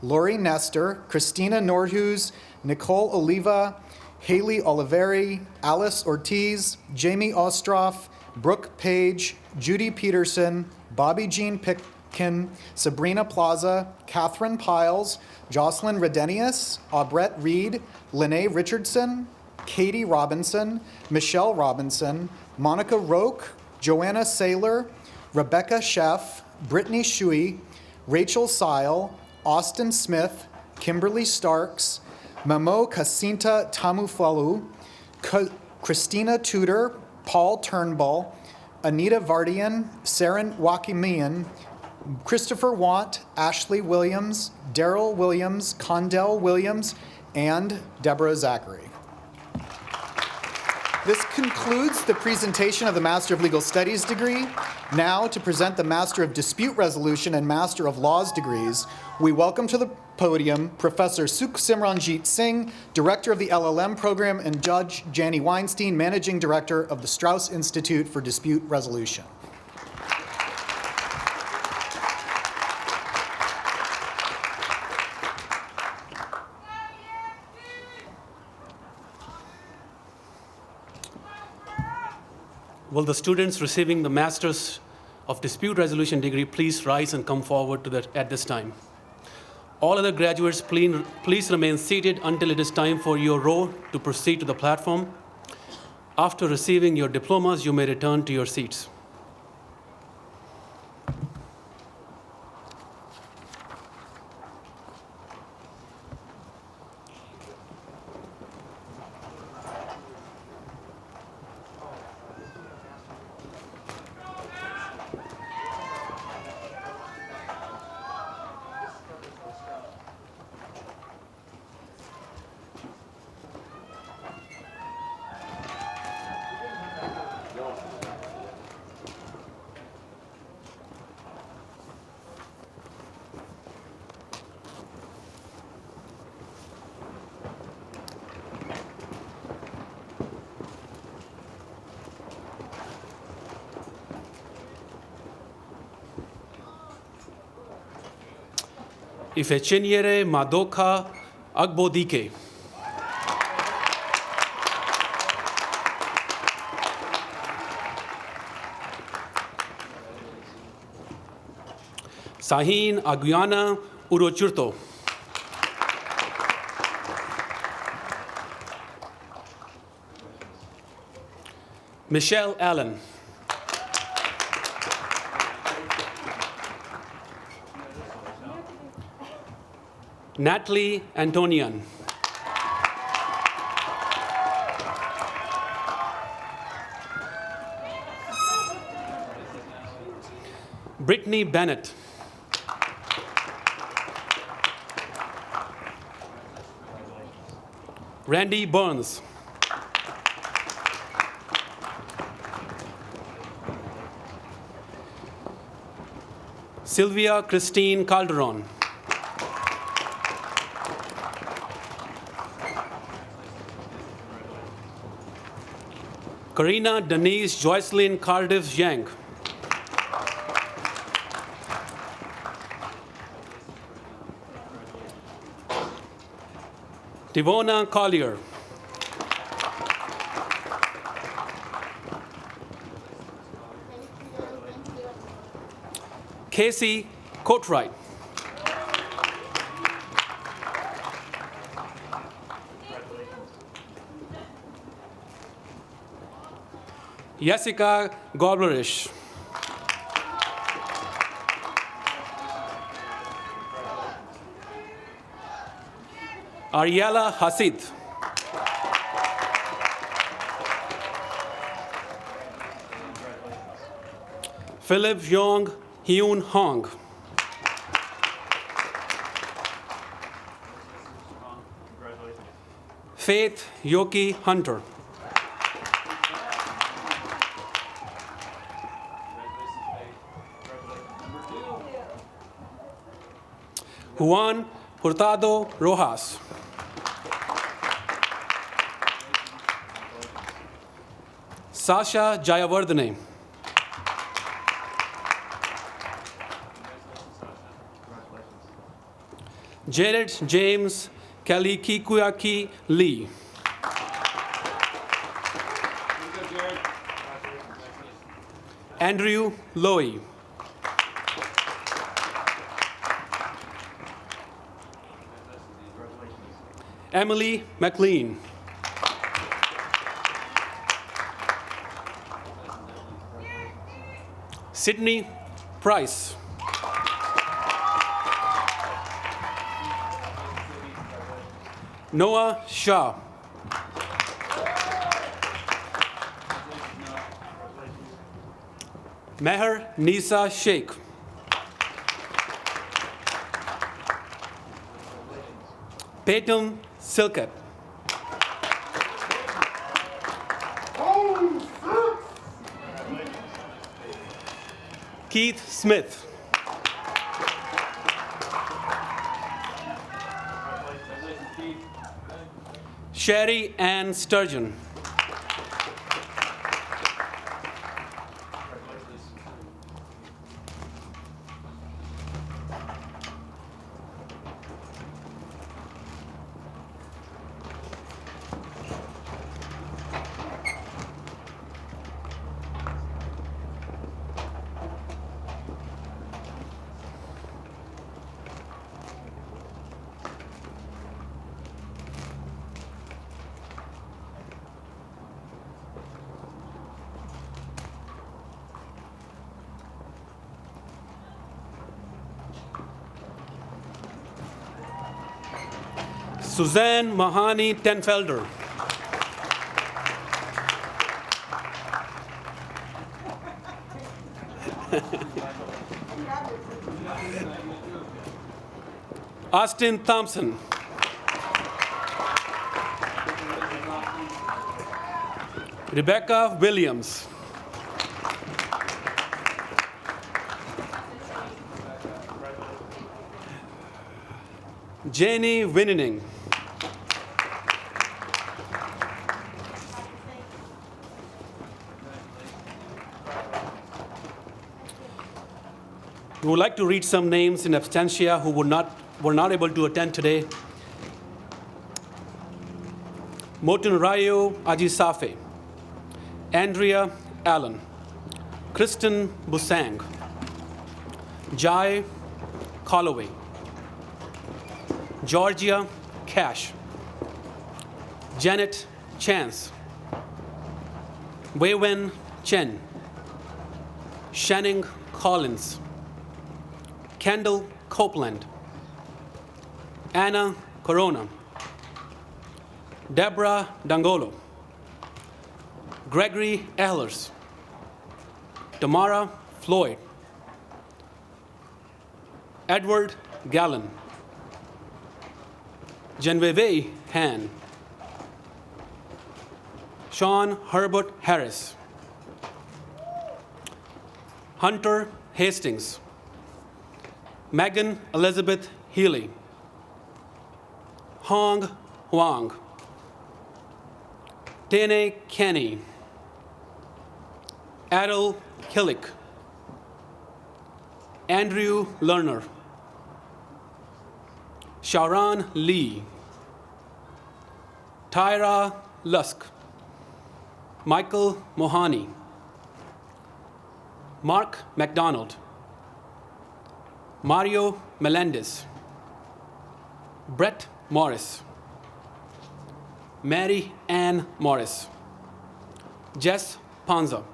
Lori Nestor, Christina Nordhus, Nicole Oliva, Haley Oliveri, Alice Ortiz, Jamie Ostroff, Brooke Page, Judy Peterson, Bobby Jean Pitkin, Sabrina Plaza, Catherine Piles, Jocelyn Redenius, Aubrette Reed, Lene Richardson, Katie Robinson, Michelle Robinson, Monica Roque, Joanna Saylor, Rebecca Sheff, Brittany Shui, Rachel Sile, Austin Smith, Kimberly Starks, Mamo Kasinta Tamufalu, Christina Tudor, Paul Turnbull, Anita Vardian, Saren Wakimian, Christopher Want, Ashley Williams, Daryl Williams, Condell Williams, and Deborah Zachary. This concludes the presentation of the Master of Legal Studies degree. Now, to present the Master of Dispute Resolution and Master of Laws degrees, we welcome to the podium Professor Sukh Simranjit Singh, Director of the LLM program, and Judge Jani Weinstein, Managing Director of the Strauss Institute for Dispute Resolution. Will the students receiving the Masters of Dispute Resolution degree please rise and come forward at this time? All other graduates, please remain seated until it is time for your row to proceed to the platform. After receiving your diplomas, you may return to your seats. Ifechinyere Madoka Agbodike. Sahin Aguiana Urochurto. Michelle Allen. Natalie Antonian. Brittany Bennett. Randy Burns. Sylvia Christine Calderon. Karina Denise Joycelyn Cardiff Yang. Tivona Collier. Casey Coatwright. Jessica Goblerish. Ariella Hasid. Philip Yong Hyun Hong. Faith Yoki Hunter. Juan Hurtado Rojas. Sasha Jayawardene. Jared James Kalikikuyaki Lee. Andrew Lowy. Emily McLean. Sydney Price. Noah Shah. Meher Nisa Sheikh. Peyton Silket. Keith Smith. Sherry Ann Sturgeon. Suzanne Mahani Tenfelder. Austin Thompson. Rebecca Williams. Jenny Winning. We would like to read some names in absentia who were not able to attend today. Motun Rayo Ajisafe, Andrea Allen, Kristen Busang, Jai Colloway, Georgia Cash, Janet Chance, Weiwen Chen, Shanning Collins, Kendall Copeland, Anna Corona, Deborah Dangolo, Gregory Ehlers, Tamara Floyd, Edward Gallen, Genevieve Han, Sean Herbert Harris, Hunter Hastings, Megan Elizabeth Healy, Hong Huang, Tene Kenny, Adel Killick, Andrew Lerner, Sharon Lee, Tyra Lusk, Michael Mohani, Mark McDonald, Mario Melendez, Brett Morris, Mary Ann Morris, Jess Panza,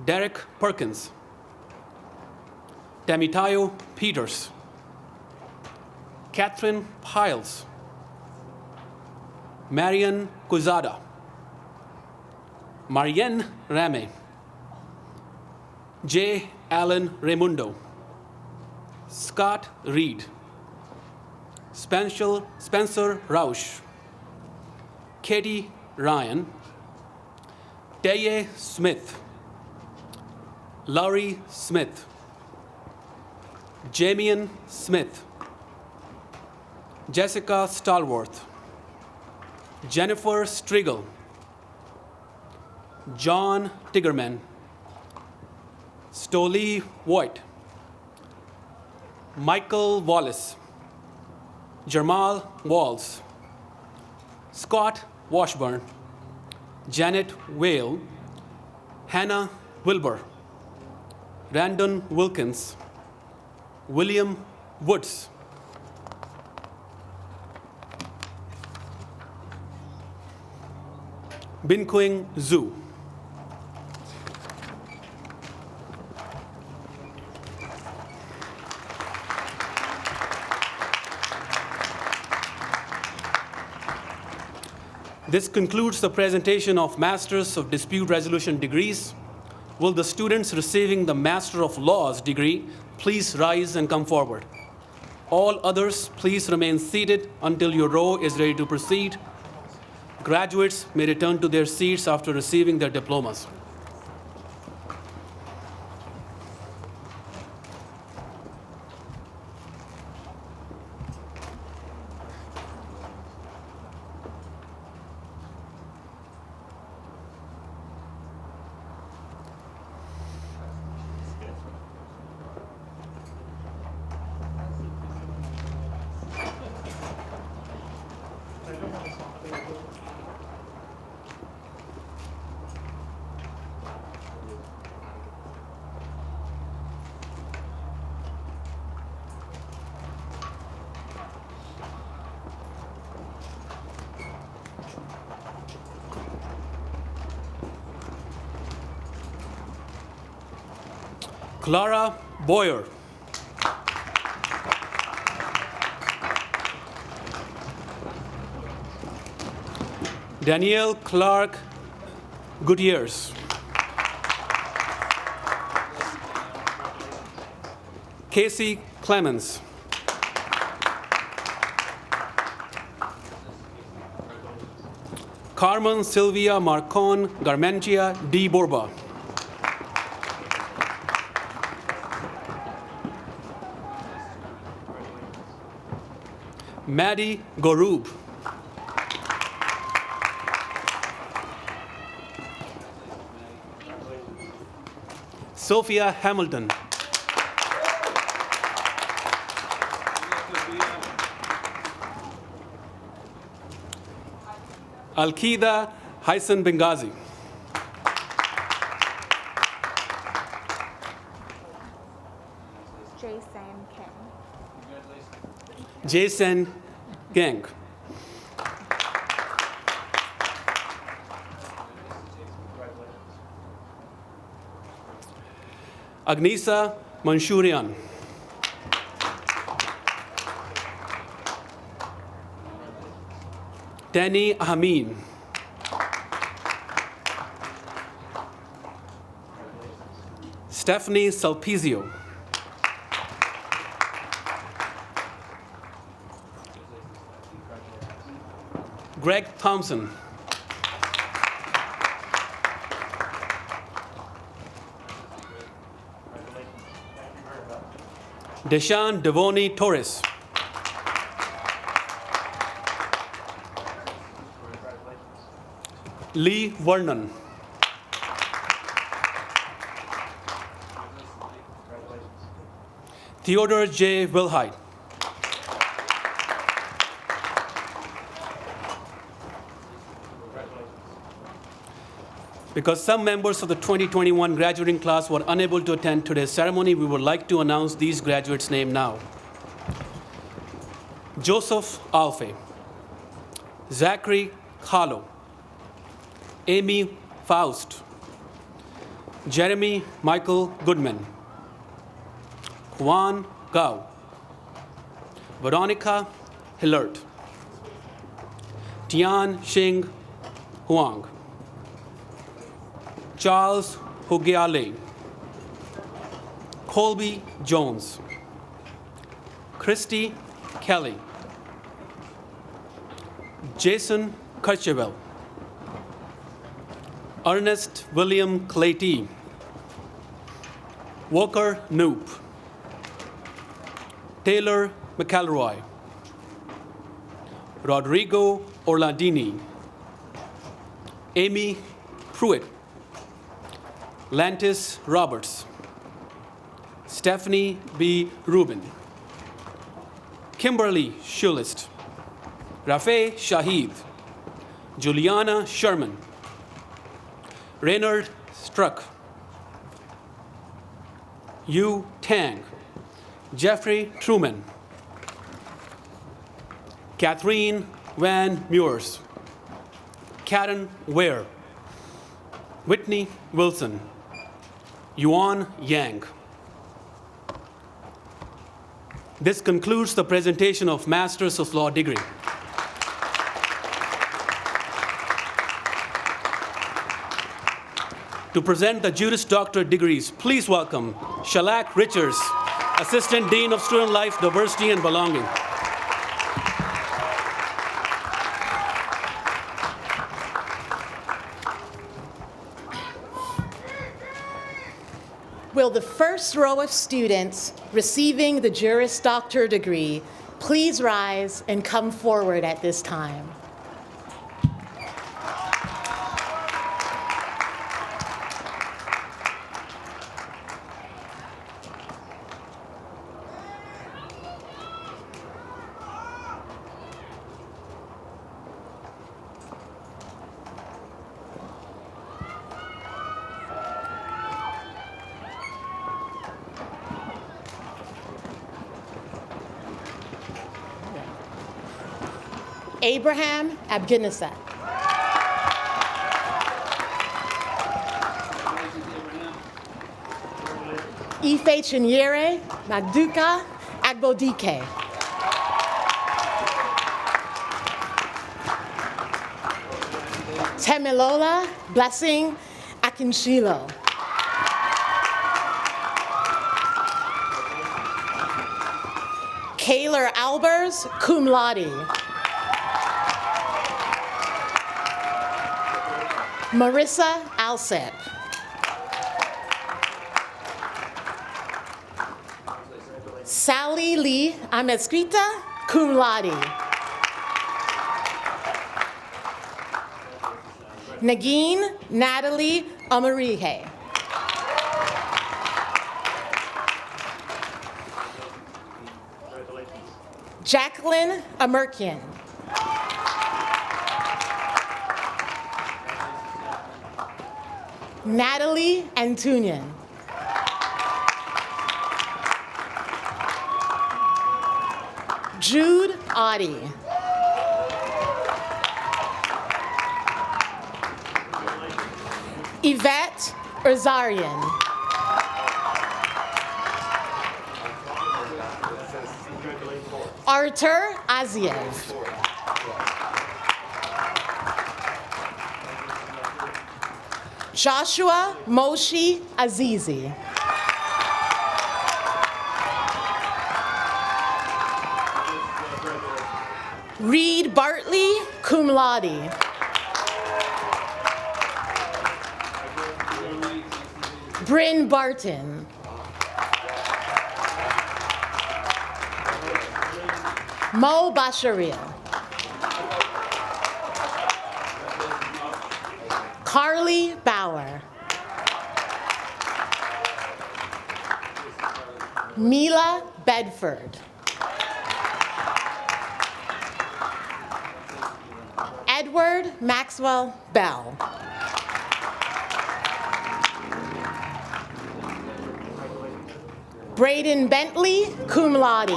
Derek Perkins, Temitayo Peters, Catherine Piles, Marian Kuzada, Marianne Rame, J. Allen Raimundo, Scott Reed, Spencer Rausch, Katie Ryan, Teye Smith, Laurie Smith, Jamian Smith, Jessica Stallworth, Jennifer Striegel, John Tigerman, Stoli White, Michael Wallace, Jamal Walls, Scott Washburn, Janet Whale, Hannah Wilbur, Randon Wilkins, William Woods, Binquing Zhu. This concludes the presentation of Masters of Dispute Resolution degrees. Will the students receiving the Master of Laws degree please rise and come forward? All others, please remain seated until your row is ready to proceed. Graduates may return to their seats after receiving their diplomas. Clara Boyer. Danielle Clark Gutierrez. Casey Clemens. Carmen Sylvia Marcon Garmentia D. Borba. Maddie Gorub. Sophia Hamilton. Alkida Hyson Benghazi. Jason Gang. Agnisa Manshurian. Danny Amin. Stephanie Salpizio. Greg Thompson. Deshaun Devoni Torres. Lee Vernon. Theodore J. Wilhite. Because some members of the 2021 graduating class were unable to attend today's ceremony, we would like to announce these graduates' names now. Joseph Alfe, Zachary Kahlo, Amy Faust, Jeremy Michael Goodman, Juan Gao, Veronica Hillert, Tian Xing Huang, Charles Hugiale, Colby Jones, Christy Kelly, Jason Kirchewell, Ernest William Clayty, Walker Noop, Taylor McElroy, Rodrigo Orlandini, Amy Pruitt, Lantis Roberts, Stephanie B. Rubin, Kimberly Schulist, Rafe Shahid, Juliana Sherman, Reynard Struck, Yu Tang, Jeffrey Truman, Catherine Van Meurs, Karen Ware, Whitney Wilson, Yuan Yang. This concludes the presentation of Masters of Law degree. To present the Juris Doctorate degrees, please welcome Shalak Richards, Assistant Dean of Student Life, Diversity, and Belonging. Will the first row of students receiving the Juris Doctor degree please rise and come forward at this time? Abraham Abginasa. Ife Chinyere Maduka Agbodike. Temilola Blessing Akinshilo. Kaylor Albers, cum laude. Marissa Alsep. Sally Lee Amescrita, cum laude. Nagin Natalie Amarihe. Jacqueline Amerkian. Natalie Antunian. Jude Audie. Yvette Urzarian. Artur Aziev. Joshua Moshi Azizi. Reed Bartley, cum laude. Bryn Barton. Mo Basharia. Carly Bauer. Mila Bedford. Edward Maxwell Bell. Braden Bentley, cum laude.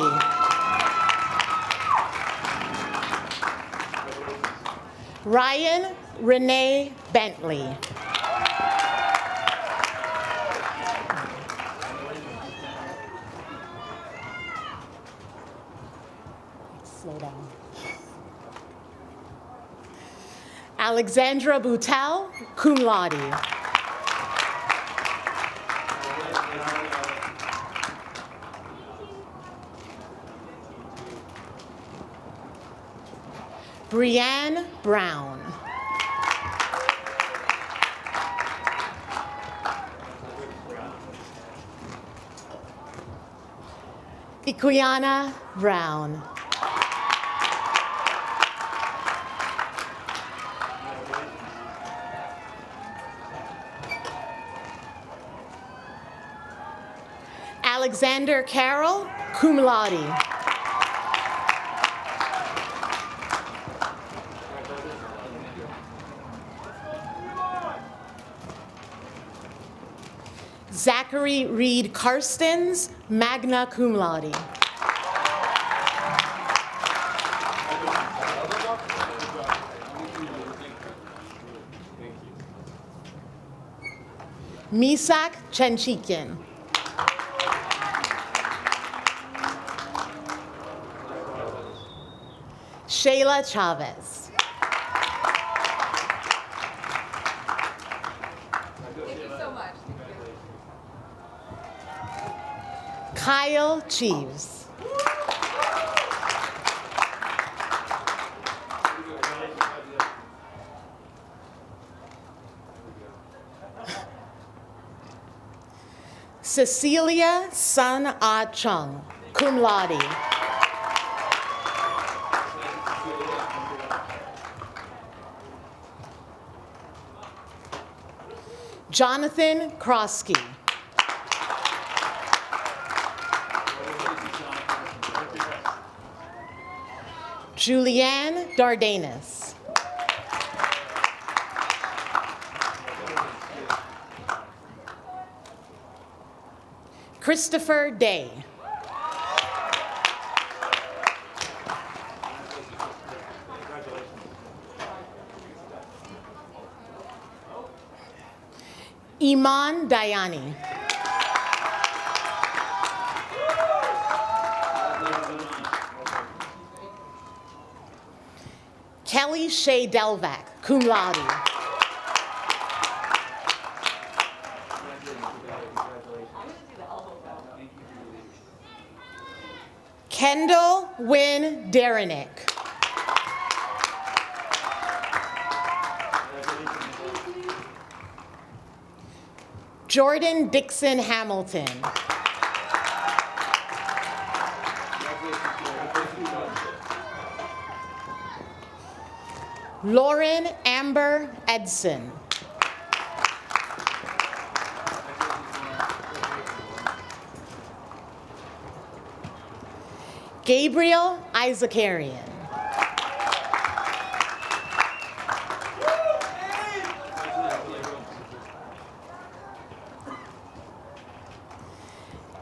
Ryan Renee Bentley. Slow down. Alexandra Boutel, cum laude. Brianne Brown. Iquiana Brown. Alexander Carroll, cum laude. Zachary Reed Karstens, magna cum laude. Misak Chenchikian. Shayla Chavez. Kyle Cheeves. Cecilia Sun Ah Chung, cum laude. Jonathan Krosky. Julianne Dardanus. Christopher Day. Iman Dayani. Kelly Shea Delvac, cum laude. Kendall Wynn Derenick. Jordan Dixon Hamilton. Lauren Amber Edson. Gabriel Isaacarian.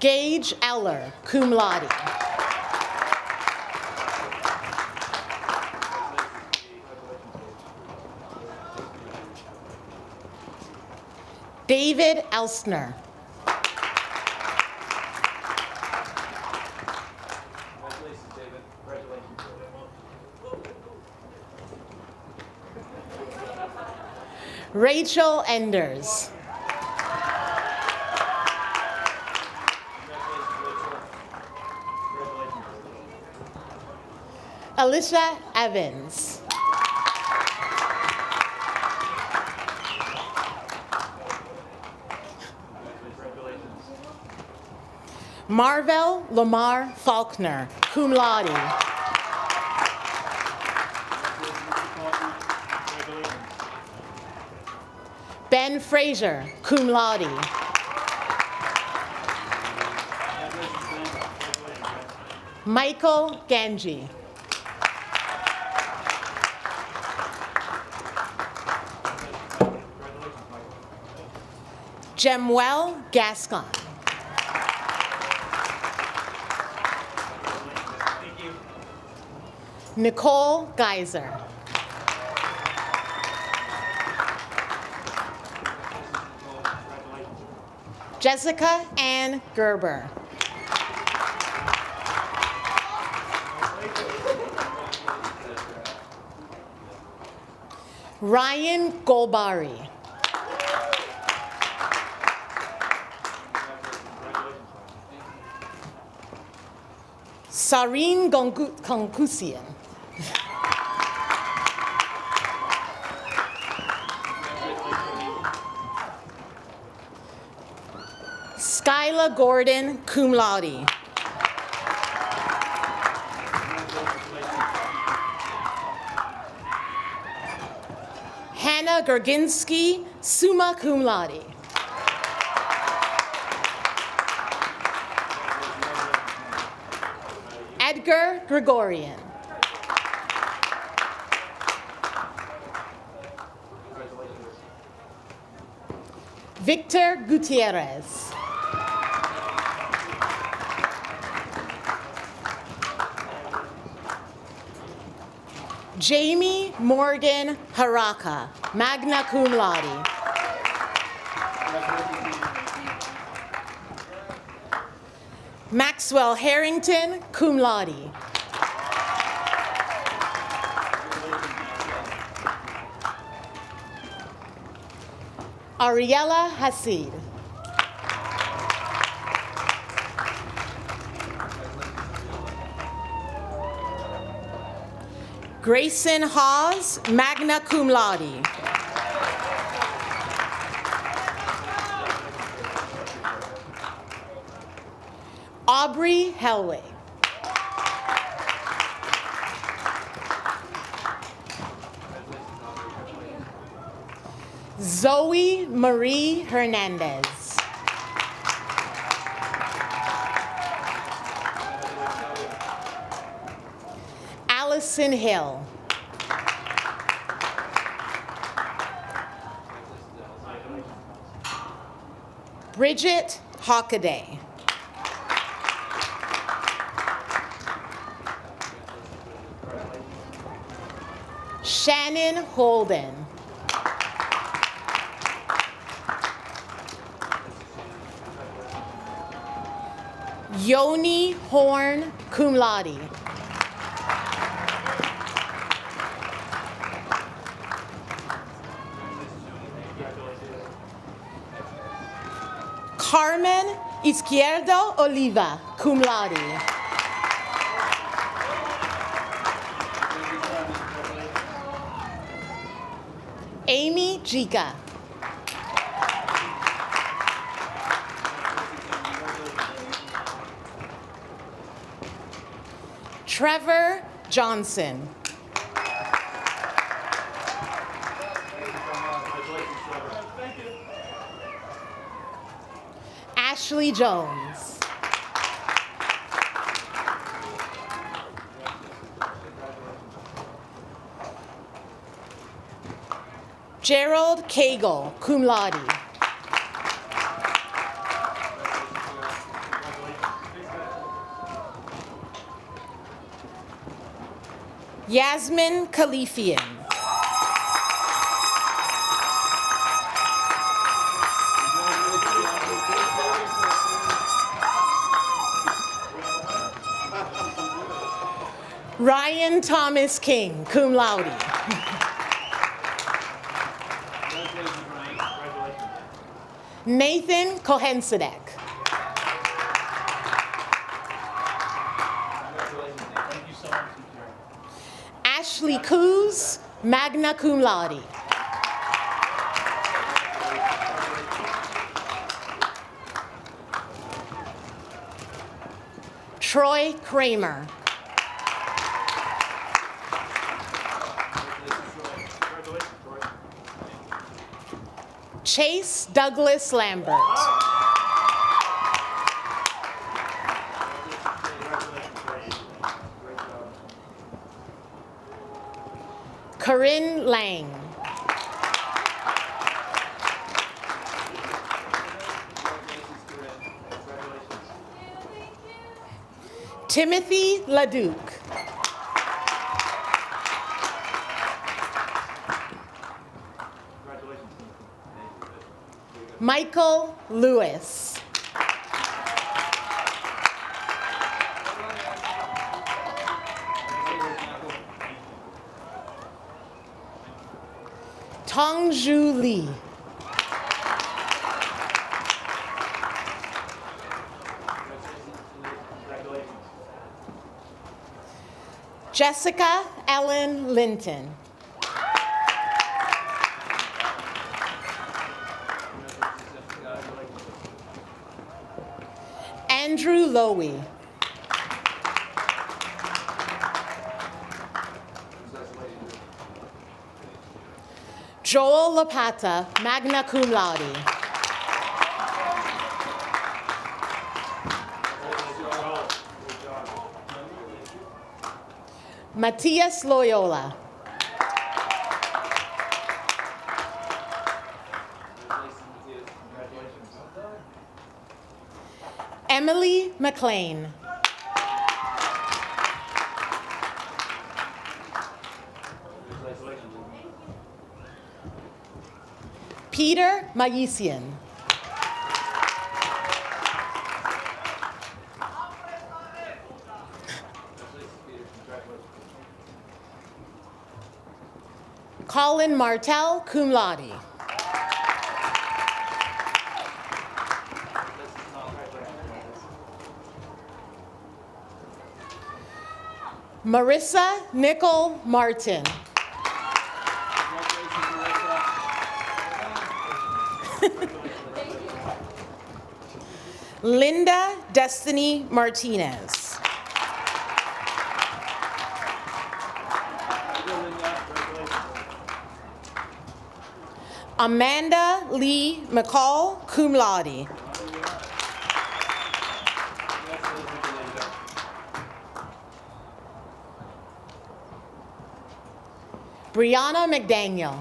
Gage Eller, cum laude. David Elstner. Rachel Enders. Alicia Evans. Marvel Lamar Faulkner, cum laude. Ben Fraser, cum laude. Michael Ganji. Jemuel Gascon. Nicole Geiser. Jessica Ann Gerber. Ryan Golbari. Sareen Konkusian. Skyla Gordon, cum laude. Hannah Gorginski, summa cum laude. Edgar Gregorian. Victor Gutierrez. Jamie Morgan Haraka, magna cum laude. Maxwell Harrington, cum laude. Ariella Hasid. Grayson Hawes, magna cum laude. Aubrey Helwig. Zoe Marie Hernandez. Allison Hill. Bridget Hockaday. Shannon Holden. Yoni Horn, cum laude. Carmen Izquierdo Oliva, cum laude. Amy Jika. Trevor Johnson. Ashley Jones. Gerald Cagle, cum laude. Yasmin Khalifian. Ryan Thomas King, cum laude. Nathan Kohensadek. Ashley Coos, magna cum laude. Troy Kramer. Chase Douglas Lambert. Corinne Lang. Timothy LaDuke. Michael Lewis. Tongju Lee. Jessica Ellen Linton. Andrew Lowy. Joel Lapata, magna cum laude. Matias Loyola. Emily McLean. Peter Mayisian. Colin Martell, cum laude. Marissa Nicole Martin. Linda Destiny Martinez. Amanda Lee McCall, cum laude. Brianna McDaniel.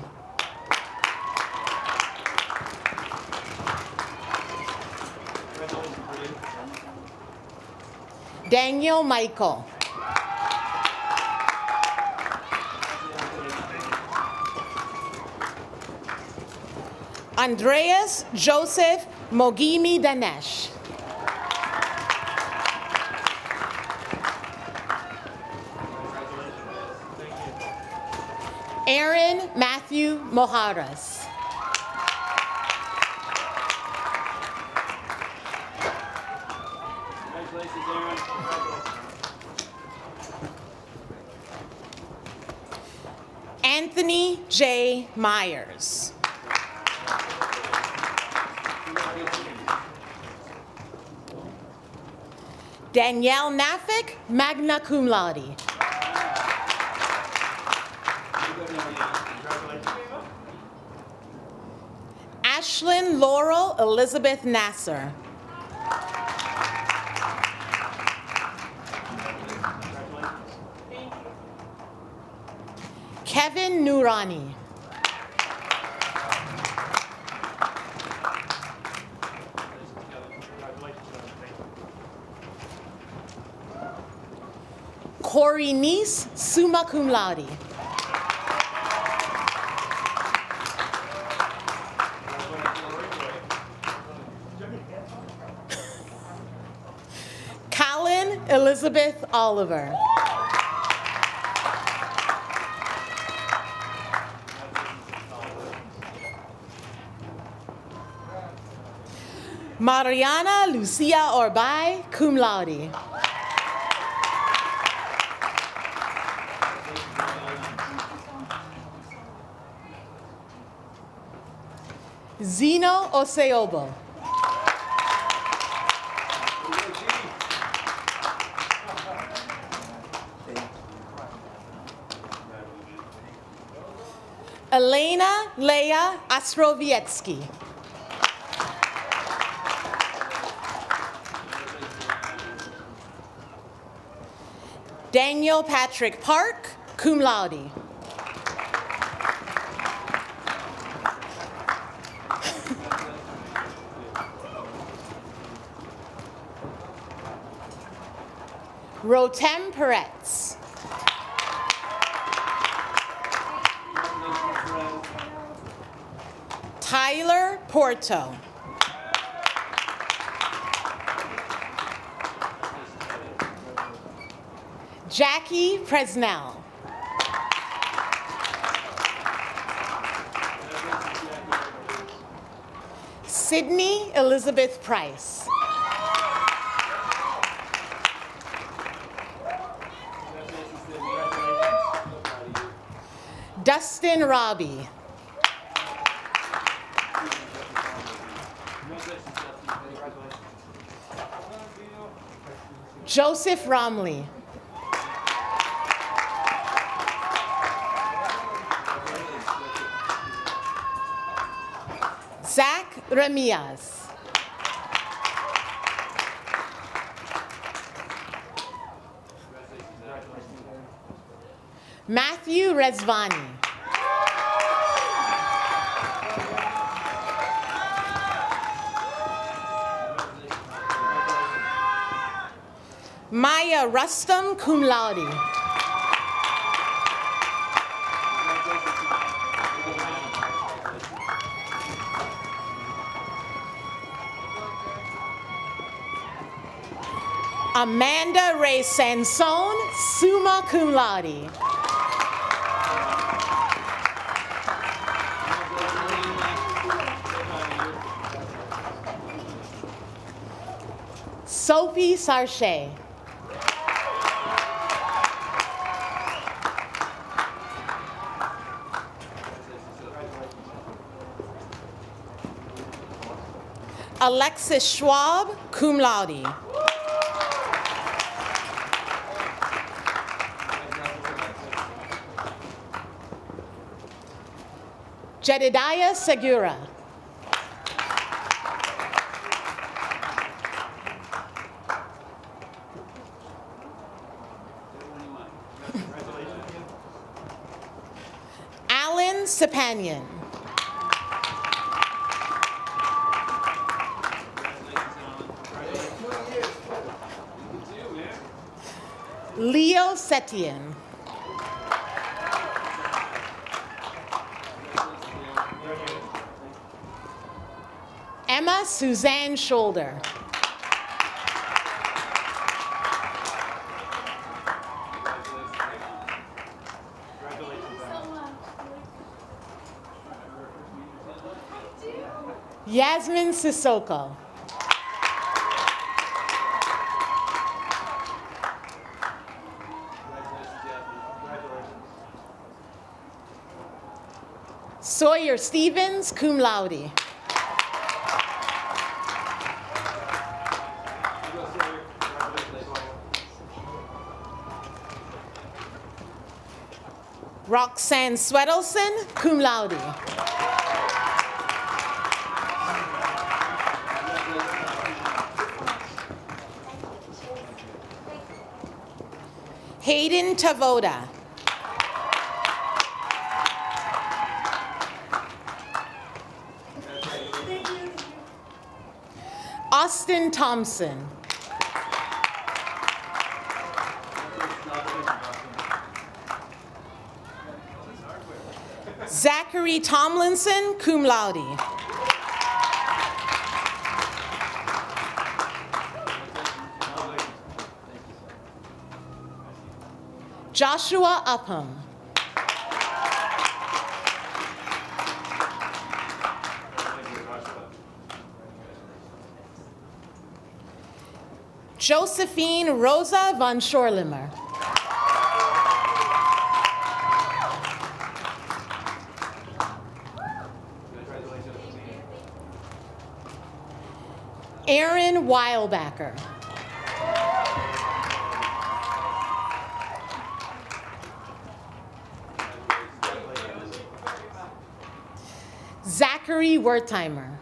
Daniel Michael. Andreas Joseph Mogimi Danesh. Aaron Matthew Mojaras. Anthony J. Myers. Danielle Nafik, magna cum laude. Ashlyn Laurel Elizabeth Nasser. Kevin Noorani. Corey Neese, summa cum laude. Colin Elizabeth Oliver. Mariana Lucia Orbay, cum laude. Zeno Oseobo. Elena Leia Astrowiecki. Daniel Patrick Park, cum laude. Rotem Peretz. Tyler Porto. Jackie Presnell. Sydney Elizabeth Price. Dustin Robbie. Joseph Romley. Zach Ramias. Matthew Rezvani. Maya Rustam, cum laude. Amanda Ray Sansone, summa cum laude. Sophie Sarche. Alexis Schwab, cum laude. Jedediah Segura. Alan Sepanian. Leo Setien. Emma Suzanne Shoulder. Yasmin Sissoko. Sawyer Stevens, cum laude. Roxanne Swedelson, cum laude. Hayden Tavoda. Austin Thompson. Zachary Tomlinson, cum laude. Joshua Upham. Josephine Rosa von Schorlimmer. Aaron Weilbacher. Zachary Wertheimer.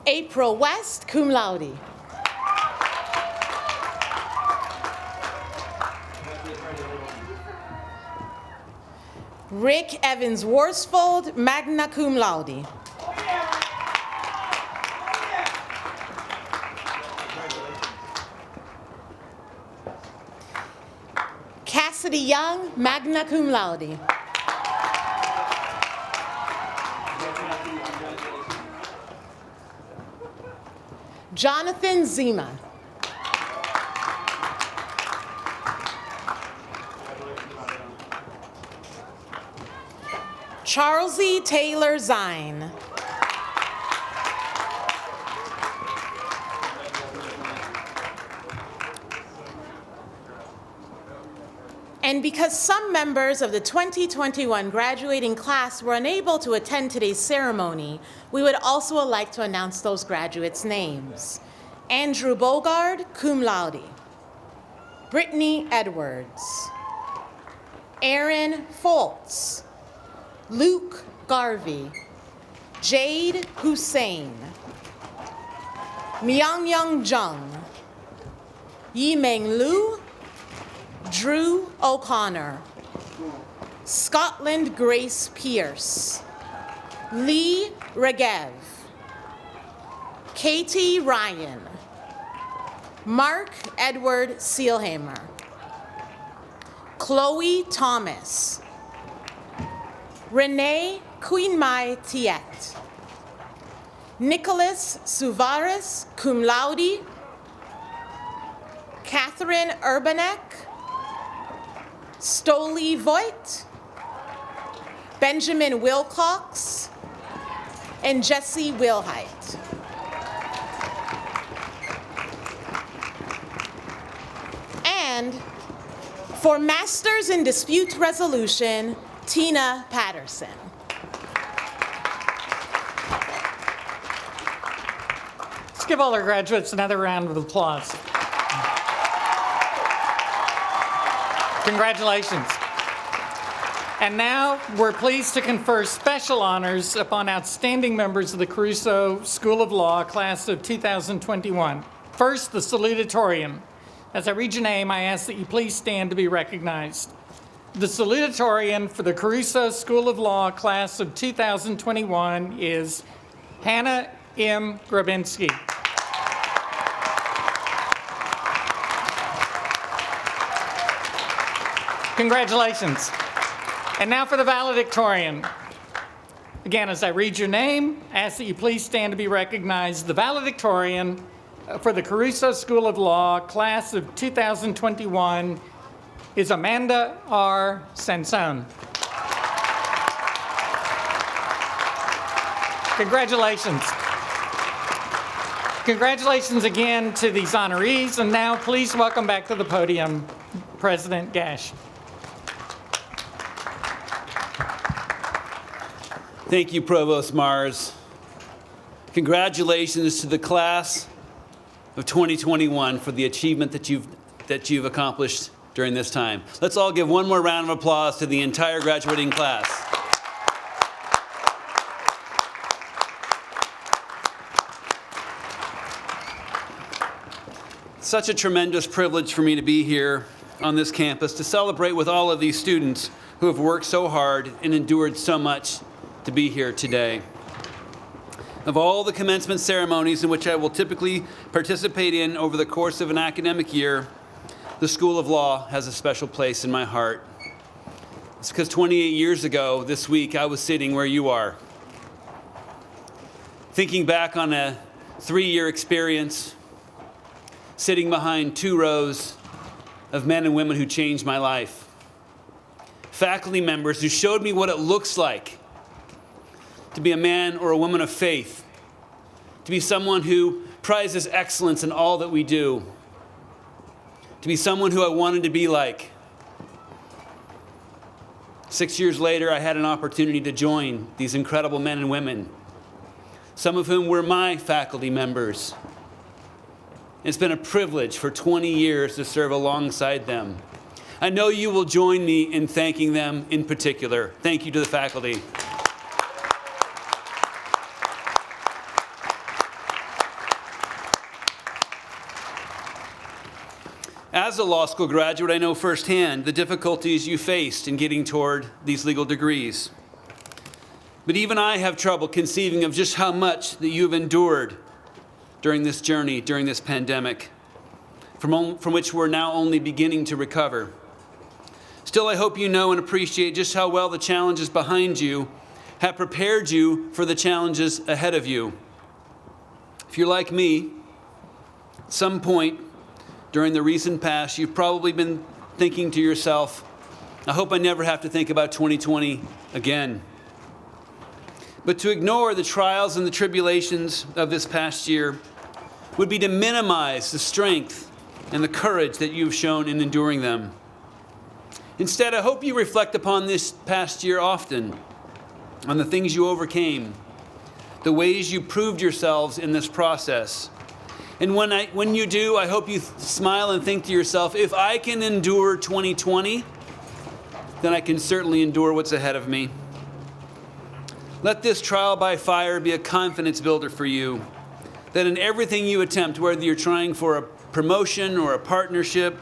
April West, cum laude. Rick Evans Worsfold, magna cum laude. Cassidy Young, magna cum laude. Jonathan Zima. Charlesie Taylor Zine. And because some members of the 2021 graduating class were unable to attend today's ceremony, we would also like to announce those graduates' names. Andrew Bogard, cum laude. Brittany Edwards. Aaron Foltz. Luke Garvey. Jade Hussein. Myung-Young Jung. Yi-Meng Liu. Drew O'Connor. Scotland Grace Pierce. Lee Regev. Katie Ryan. Mark Edward Seelhamer. Chloe Thomas. Renee Queen Mai Tiet. Nicholas Suvaris, cum laude. Catherine Urbanek. Stoli Voigt. Benjamin Wilcox. And Jesse Wilhite. And For Masters in Dispute Resolution, Tina Patterson. Let's give all our graduates another round of applause. Congratulations. And now we're pleased to confer special honors upon outstanding members of the Caruso School of Law class of 2021. First, the salutatorian. As I read your name, I ask that you please stand to be recognized. The salutatorian for the Caruso School of Law class of 2021 is Hannah M. Grabinski. Congratulations. And now for the valedictorian. Again, as I read your name, I ask that you please stand to be recognized. The valedictorian for the Caruso School of Law, class of 2021, is Amanda R. Sansone. Congratulations. Congratulations again to these honorees, and now please welcome back to the podium President Gash. Thank you, Provost Mars. Congratulations to the class of 2021 for the achievement that you've accomplished during this time. Let's all give one more round of applause to the entire graduating class. Such a tremendous privilege for me to be here on this campus to celebrate with all of these students who have worked so hard and endured so much to be here today. Of all the commencement ceremonies in which I will typically participate in over the course of an academic year, the School of Law has a special place in my heart. It's because 28 years ago this week, I was sitting where you are, thinking back on a 3-year experience, sitting behind 2 rows of men and women who changed my life. Faculty members who showed me what it looks like to be a man or a woman of faith, to be someone who prizes excellence in all that we do, to be someone who I wanted to be like. 6 years later, I had an opportunity to join these incredible men and women, some of whom were my faculty members. It's been a privilege for 20 years to serve alongside them. I know you will join me in thanking them in particular. Thank you to the faculty. As a law school graduate, I know firsthand the difficulties you faced in getting toward these legal degrees. But even I have trouble conceiving of just how much that you have endured during this journey, during this pandemic, from which we're now only beginning to recover. Still, I hope you know and appreciate just how well the challenges behind you have prepared you for the challenges ahead of you. If you're like me, at some point during the recent past, you've probably been thinking to yourself, I hope I never have to think about 2020 again. But to ignore the trials and the tribulations of this past year would be to minimize the strength and the courage that you've shown in enduring them. Instead, I hope you reflect upon this past year often, on the things you overcame, the ways you proved yourselves in this process. And when you do, I hope you smile and think to yourself, if I can endure 2020, then I can certainly endure what's ahead of me. Let this trial by fire be a confidence builder for you, that in everything you attempt, whether you're trying for a promotion or a partnership,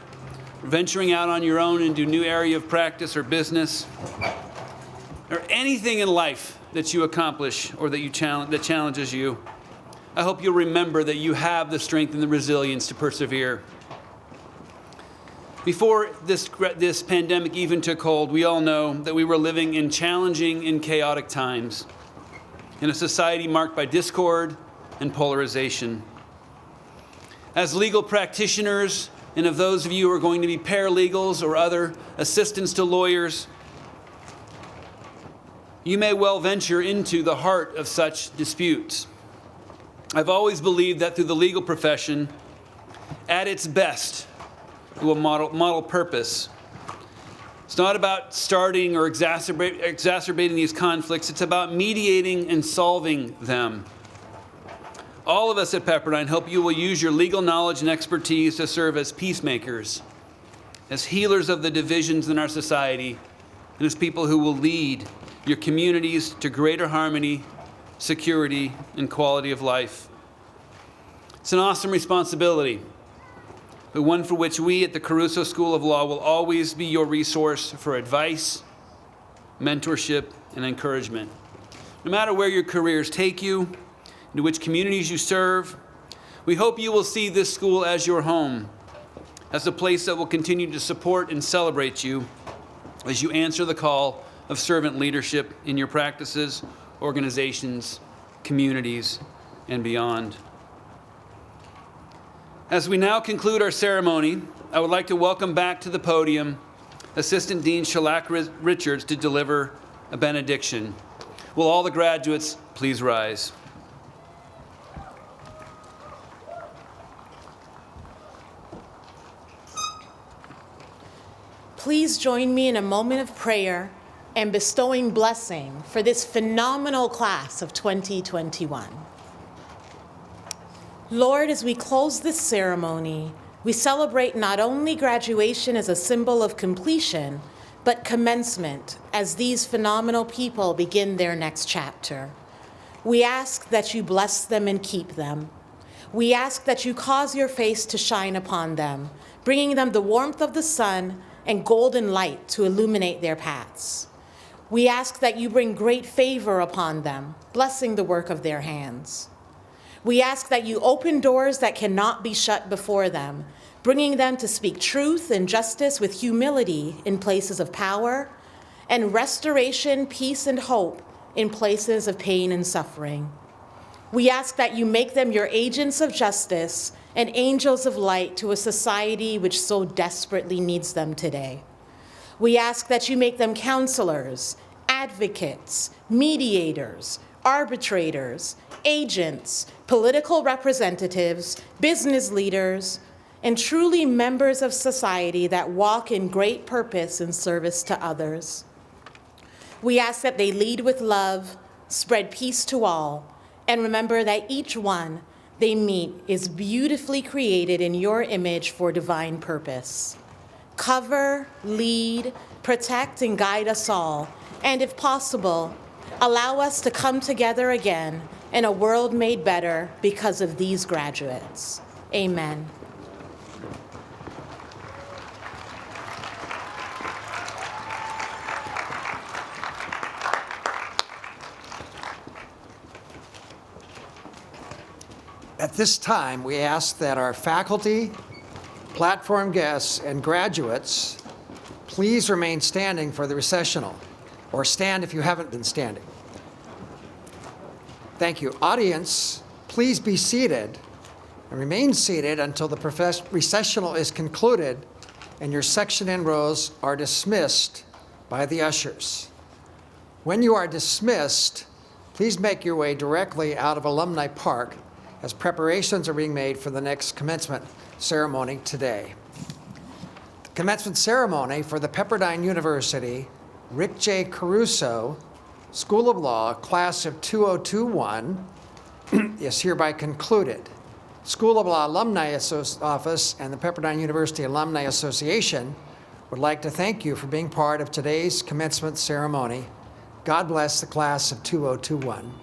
venturing out on your own into a new area of practice or business, or anything in life that you accomplish or that challenges you, I hope you'll remember that you have the strength and the resilience to persevere. Before this pandemic even took hold, we all know that we were living in challenging and chaotic times, in a society marked by discord and polarization. As legal practitioners, and of those of you who are going to be paralegals or other assistants to lawyers, you may well venture into the heart of such disputes. I've always believed that through the legal profession, at its best, it will model purpose, It's not about starting or exacerbating these conflicts. It's about mediating and solving them. All of us at Pepperdine hope you will use your legal knowledge and expertise to serve as peacemakers, as healers of the divisions in our society, and as people who will lead your communities to greater harmony, security, and quality of life. It's an awesome responsibility, but one for which we at the Caruso School of Law will always be your resource for advice, mentorship, and encouragement. No matter where your careers take you, into which communities you serve, we hope you will see this school as your home, as a place that will continue to support and celebrate you as you answer the call of servant leadership in your practices, organizations, communities, and beyond. As we now conclude our ceremony, I would like to welcome back to the podium Assistant Dean Shalak Richards to deliver a benediction. Will all the graduates please rise? Please join me in a moment of prayer and bestowing blessing for this phenomenal class of 2021. Lord, as we close this ceremony, we celebrate not only graduation as a symbol of completion, but commencement as these phenomenal people begin their next chapter. We ask that you bless them and keep them. We ask that you cause your face to shine upon them, bringing them the warmth of the sun and golden light to illuminate their paths. We ask that you bring great favor upon them, blessing the work of their hands. We ask that you open doors that cannot be shut before them, bringing them to speak truth and justice with humility in places of power, and restoration, peace, and hope in places of pain and suffering. We ask that you make them your agents of justice and angels of light to a society which so desperately needs them today. We ask that you make them counselors, advocates, mediators, arbitrators, agents, political representatives, business leaders, and truly members of society that walk in great purpose and service to others. We ask that they lead with love, spread peace to all, and remember that each one they meet is beautifully created in your image for divine purpose. Cover, lead, protect, and guide us all, and if possible, allow us to come together again in a world made better because of these graduates. Amen. At this time, we ask that our faculty, platform guests, and graduates please remain standing for the recessional, or stand if you haven't been standing. Thank you. Audience, please be seated and remain seated until the recessional is concluded and your section and rows are dismissed by the ushers. When you are dismissed, please make your way directly out of Alumni Park as preparations are being made for the next commencement ceremony today. The commencement ceremony for the Pepperdine University Rick J. Caruso School of Law Class of 2021 is hereby concluded. School of Law Alumni Office and the Pepperdine University Alumni Association would like to thank you for being part of today's commencement ceremony. God bless the class of 2021.